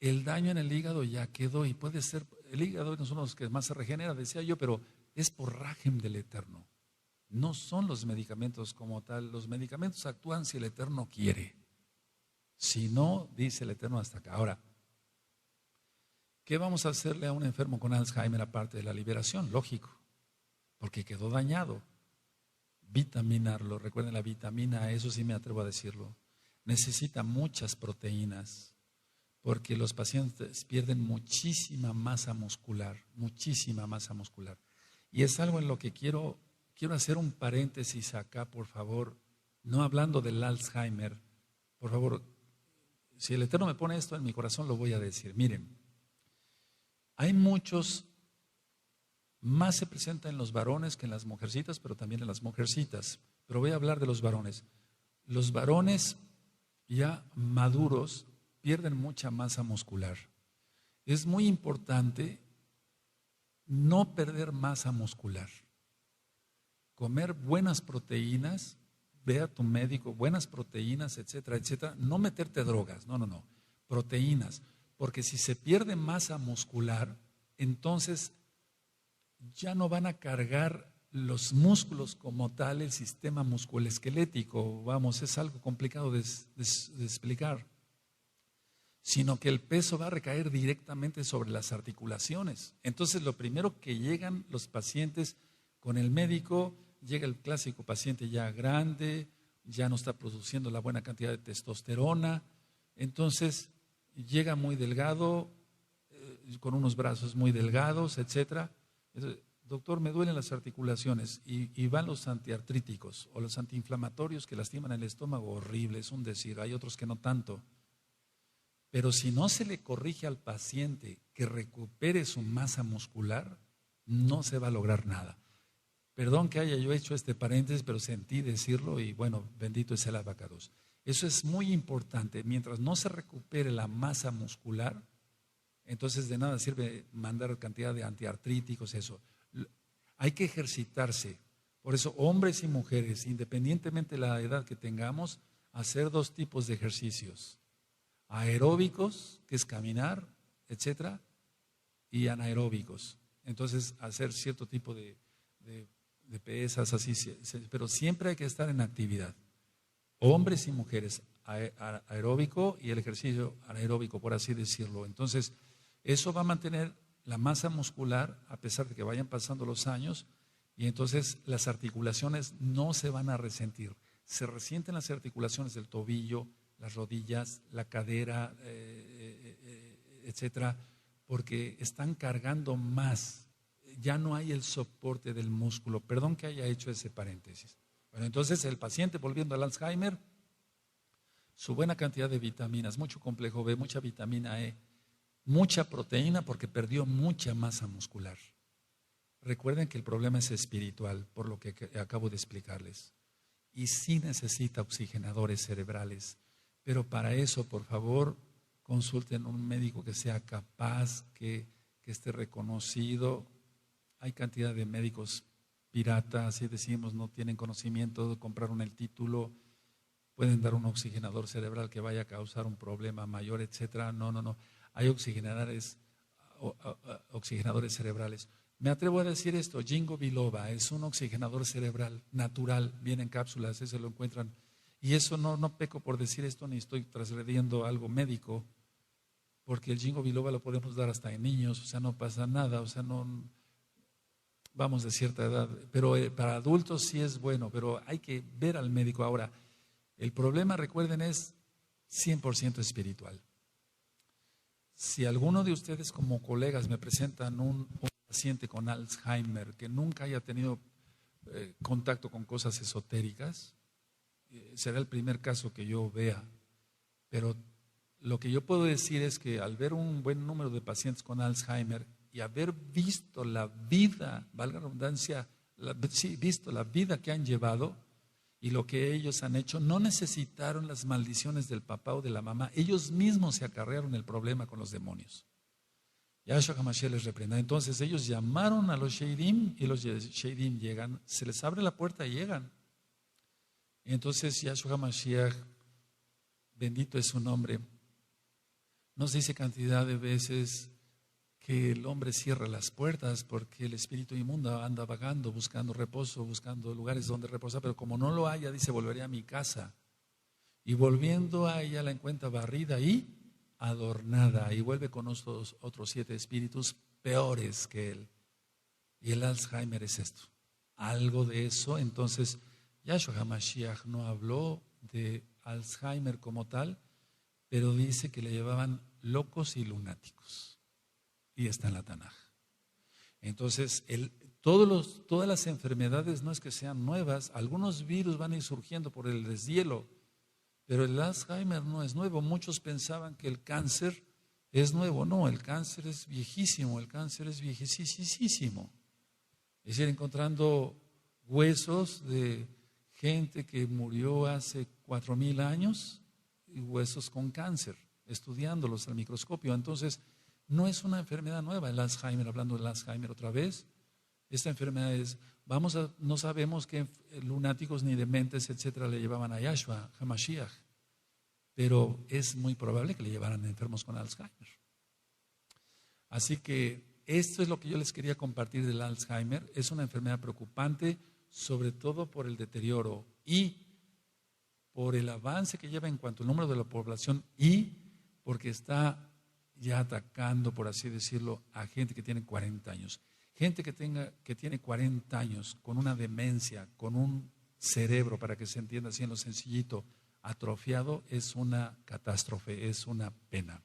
el daño en el hígado ya quedó, y puede ser, el hígado no son los que más se regenera, decía yo, pero es por rajem del Eterno. No son los medicamentos como tal. Los medicamentos actúan si el Eterno quiere. Si no, dice el Eterno, hasta acá. Ahora, ¿qué vamos a hacerle a un enfermo con Alzheimer aparte de la liberación? Lógico, porque quedó dañado. Vitaminarlo. Recuerden, la vitamina, eso sí me atrevo a decirlo, necesita muchas proteínas, porque los pacientes pierden muchísima masa muscular. Y es algo en lo que quiero hacer un paréntesis acá, por favor, no hablando del Alzheimer. Por favor, si el Eterno me pone esto en mi corazón, lo voy a decir. Miren, hay muchos, más se presenta en los varones que en las mujercitas, pero también en las mujercitas. Pero voy a hablar de los varones. Los varones ya maduros pierden mucha masa muscular. Es muy importante no perder masa muscular. Comer buenas proteínas, ve a tu médico, buenas proteínas, etcétera, etcétera. No meterte drogas, no. Proteínas. Porque si se pierde masa muscular, entonces ya no van a cargar los músculos como tal, el sistema musculoesquelético. Vamos, es algo complicado de explicar. Sino que el peso va a recaer directamente sobre las articulaciones. Entonces, lo primero que llegan los pacientes con el médico, llega el clásico paciente ya grande, ya no está produciendo la buena cantidad de testosterona, entonces llega muy delgado, con unos brazos muy delgados, etcétera. Doctor, me duelen las articulaciones, y van los antiartríticos o los antiinflamatorios que lastiman el estómago, horrible, es un decir, hay otros que no tanto. Pero si no se le corrige al paciente que recupere su masa muscular, no se va a lograr nada. Perdón que haya yo hecho este paréntesis, pero sentí decirlo, y bueno, bendito es el abacados. Eso es muy importante. Mientras no se recupere la masa muscular, entonces de nada sirve mandar cantidad de antiartríticos, eso. Hay que ejercitarse. Por eso, hombres y mujeres, independientemente de la edad que tengamos, hacer 2 tipos de ejercicios. Aeróbicos, que es caminar, etcétera, y anaeróbicos. Entonces, hacer cierto tipo de pesas, así, pero siempre hay que estar en actividad. Hombres y mujeres, aeróbico y el ejercicio anaeróbico, por así decirlo. Entonces, eso va a mantener la masa muscular a pesar de que vayan pasando los años, y entonces las articulaciones no se van a resentir. Se resienten las articulaciones del tobillo, las rodillas, la cadera, etcétera, porque están cargando más. ya no hay el soporte del músculo. Perdón que haya hecho ese paréntesis. Bueno, entonces el paciente, volviendo al Alzheimer, su buena cantidad de vitaminas, mucho complejo B, mucha vitamina E, mucha proteína porque perdió mucha masa muscular. Recuerden que el problema es espiritual, por lo que acabo de explicarles. Y sí necesita oxigenadores cerebrales, pero para eso, por favor, consulten a un médico que sea capaz, que esté reconocido. Hay cantidad de médicos piratas, así decimos, no tienen conocimiento, compraron el título, pueden dar un oxigenador cerebral que vaya a causar un problema mayor, etcétera. No. Hay oxigenadores cerebrales. Me atrevo a decir esto, Ginkgo biloba es un oxigenador cerebral natural, viene en cápsulas, ese lo encuentran. Y eso no peco por decir esto, ni estoy transgrediendo algo médico, porque el Ginkgo biloba lo podemos dar hasta en niños, o sea, no pasa nada, o sea, no, vamos de cierta edad, pero para adultos sí es bueno, pero hay que ver al médico. Ahora, el problema, recuerden, es 100% espiritual. Si alguno de ustedes como colegas me presentan un paciente con Alzheimer que nunca haya tenido contacto con cosas esotéricas, será el primer caso que yo vea. Pero lo que yo puedo decir es que al ver un buen número de pacientes con Alzheimer y haber visto la vida, valga la redundancia, visto la vida que han llevado y lo que ellos han hecho, no necesitaron las maldiciones del papá o de la mamá, ellos mismos se acarrearon el problema con los demonios. Yahshua HaMashiach les reprenda. Entonces ellos llamaron a los Sheidim y los Sheidim llegan, se les abre la puerta y llegan. Y entonces Yahshua HaMashiach, bendito es su nombre, nos dice cantidad de veces que el hombre cierra las puertas porque el espíritu inmundo anda vagando, buscando reposo, buscando lugares donde reposar, pero como no lo haya, dice, volveré a mi casa. Y volviendo a ella la encuentra barrida y adornada, y vuelve con otros 7 espíritus peores que él. Y el Alzheimer es esto, algo de eso. Entonces Yahshua HaMashiach no habló de Alzheimer como tal, pero dice que le llevaban locos y lunáticos, y está en la Tanaj. Entonces todas las enfermedades no es que sean nuevas, algunos virus van a ir surgiendo por el deshielo, pero el Alzheimer no es nuevo. Muchos pensaban que el cáncer es nuevo. No, el cáncer es viejísimo, Es decir, encontrando huesos de gente que murió hace 4,000 años y huesos con cáncer, estudiándolos al microscopio. Entonces, no es una enfermedad nueva el Alzheimer, hablando del Alzheimer otra vez. Esta enfermedad es, no sabemos qué lunáticos ni dementes, etcétera, le llevaban a Yahshua HaMashiach, pero es muy probable que le llevaran enfermos con Alzheimer. Así que esto es lo que yo les quería compartir del Alzheimer. Es una enfermedad preocupante, sobre todo por el deterioro y por el avance que lleva en cuanto al número de la población, y porque está ya atacando, por así decirlo, a gente que tiene 40 años. Gente que tiene 40 años con una demencia, con un cerebro, para que se entienda así en lo sencillito, atrofiado, es una catástrofe, es una pena.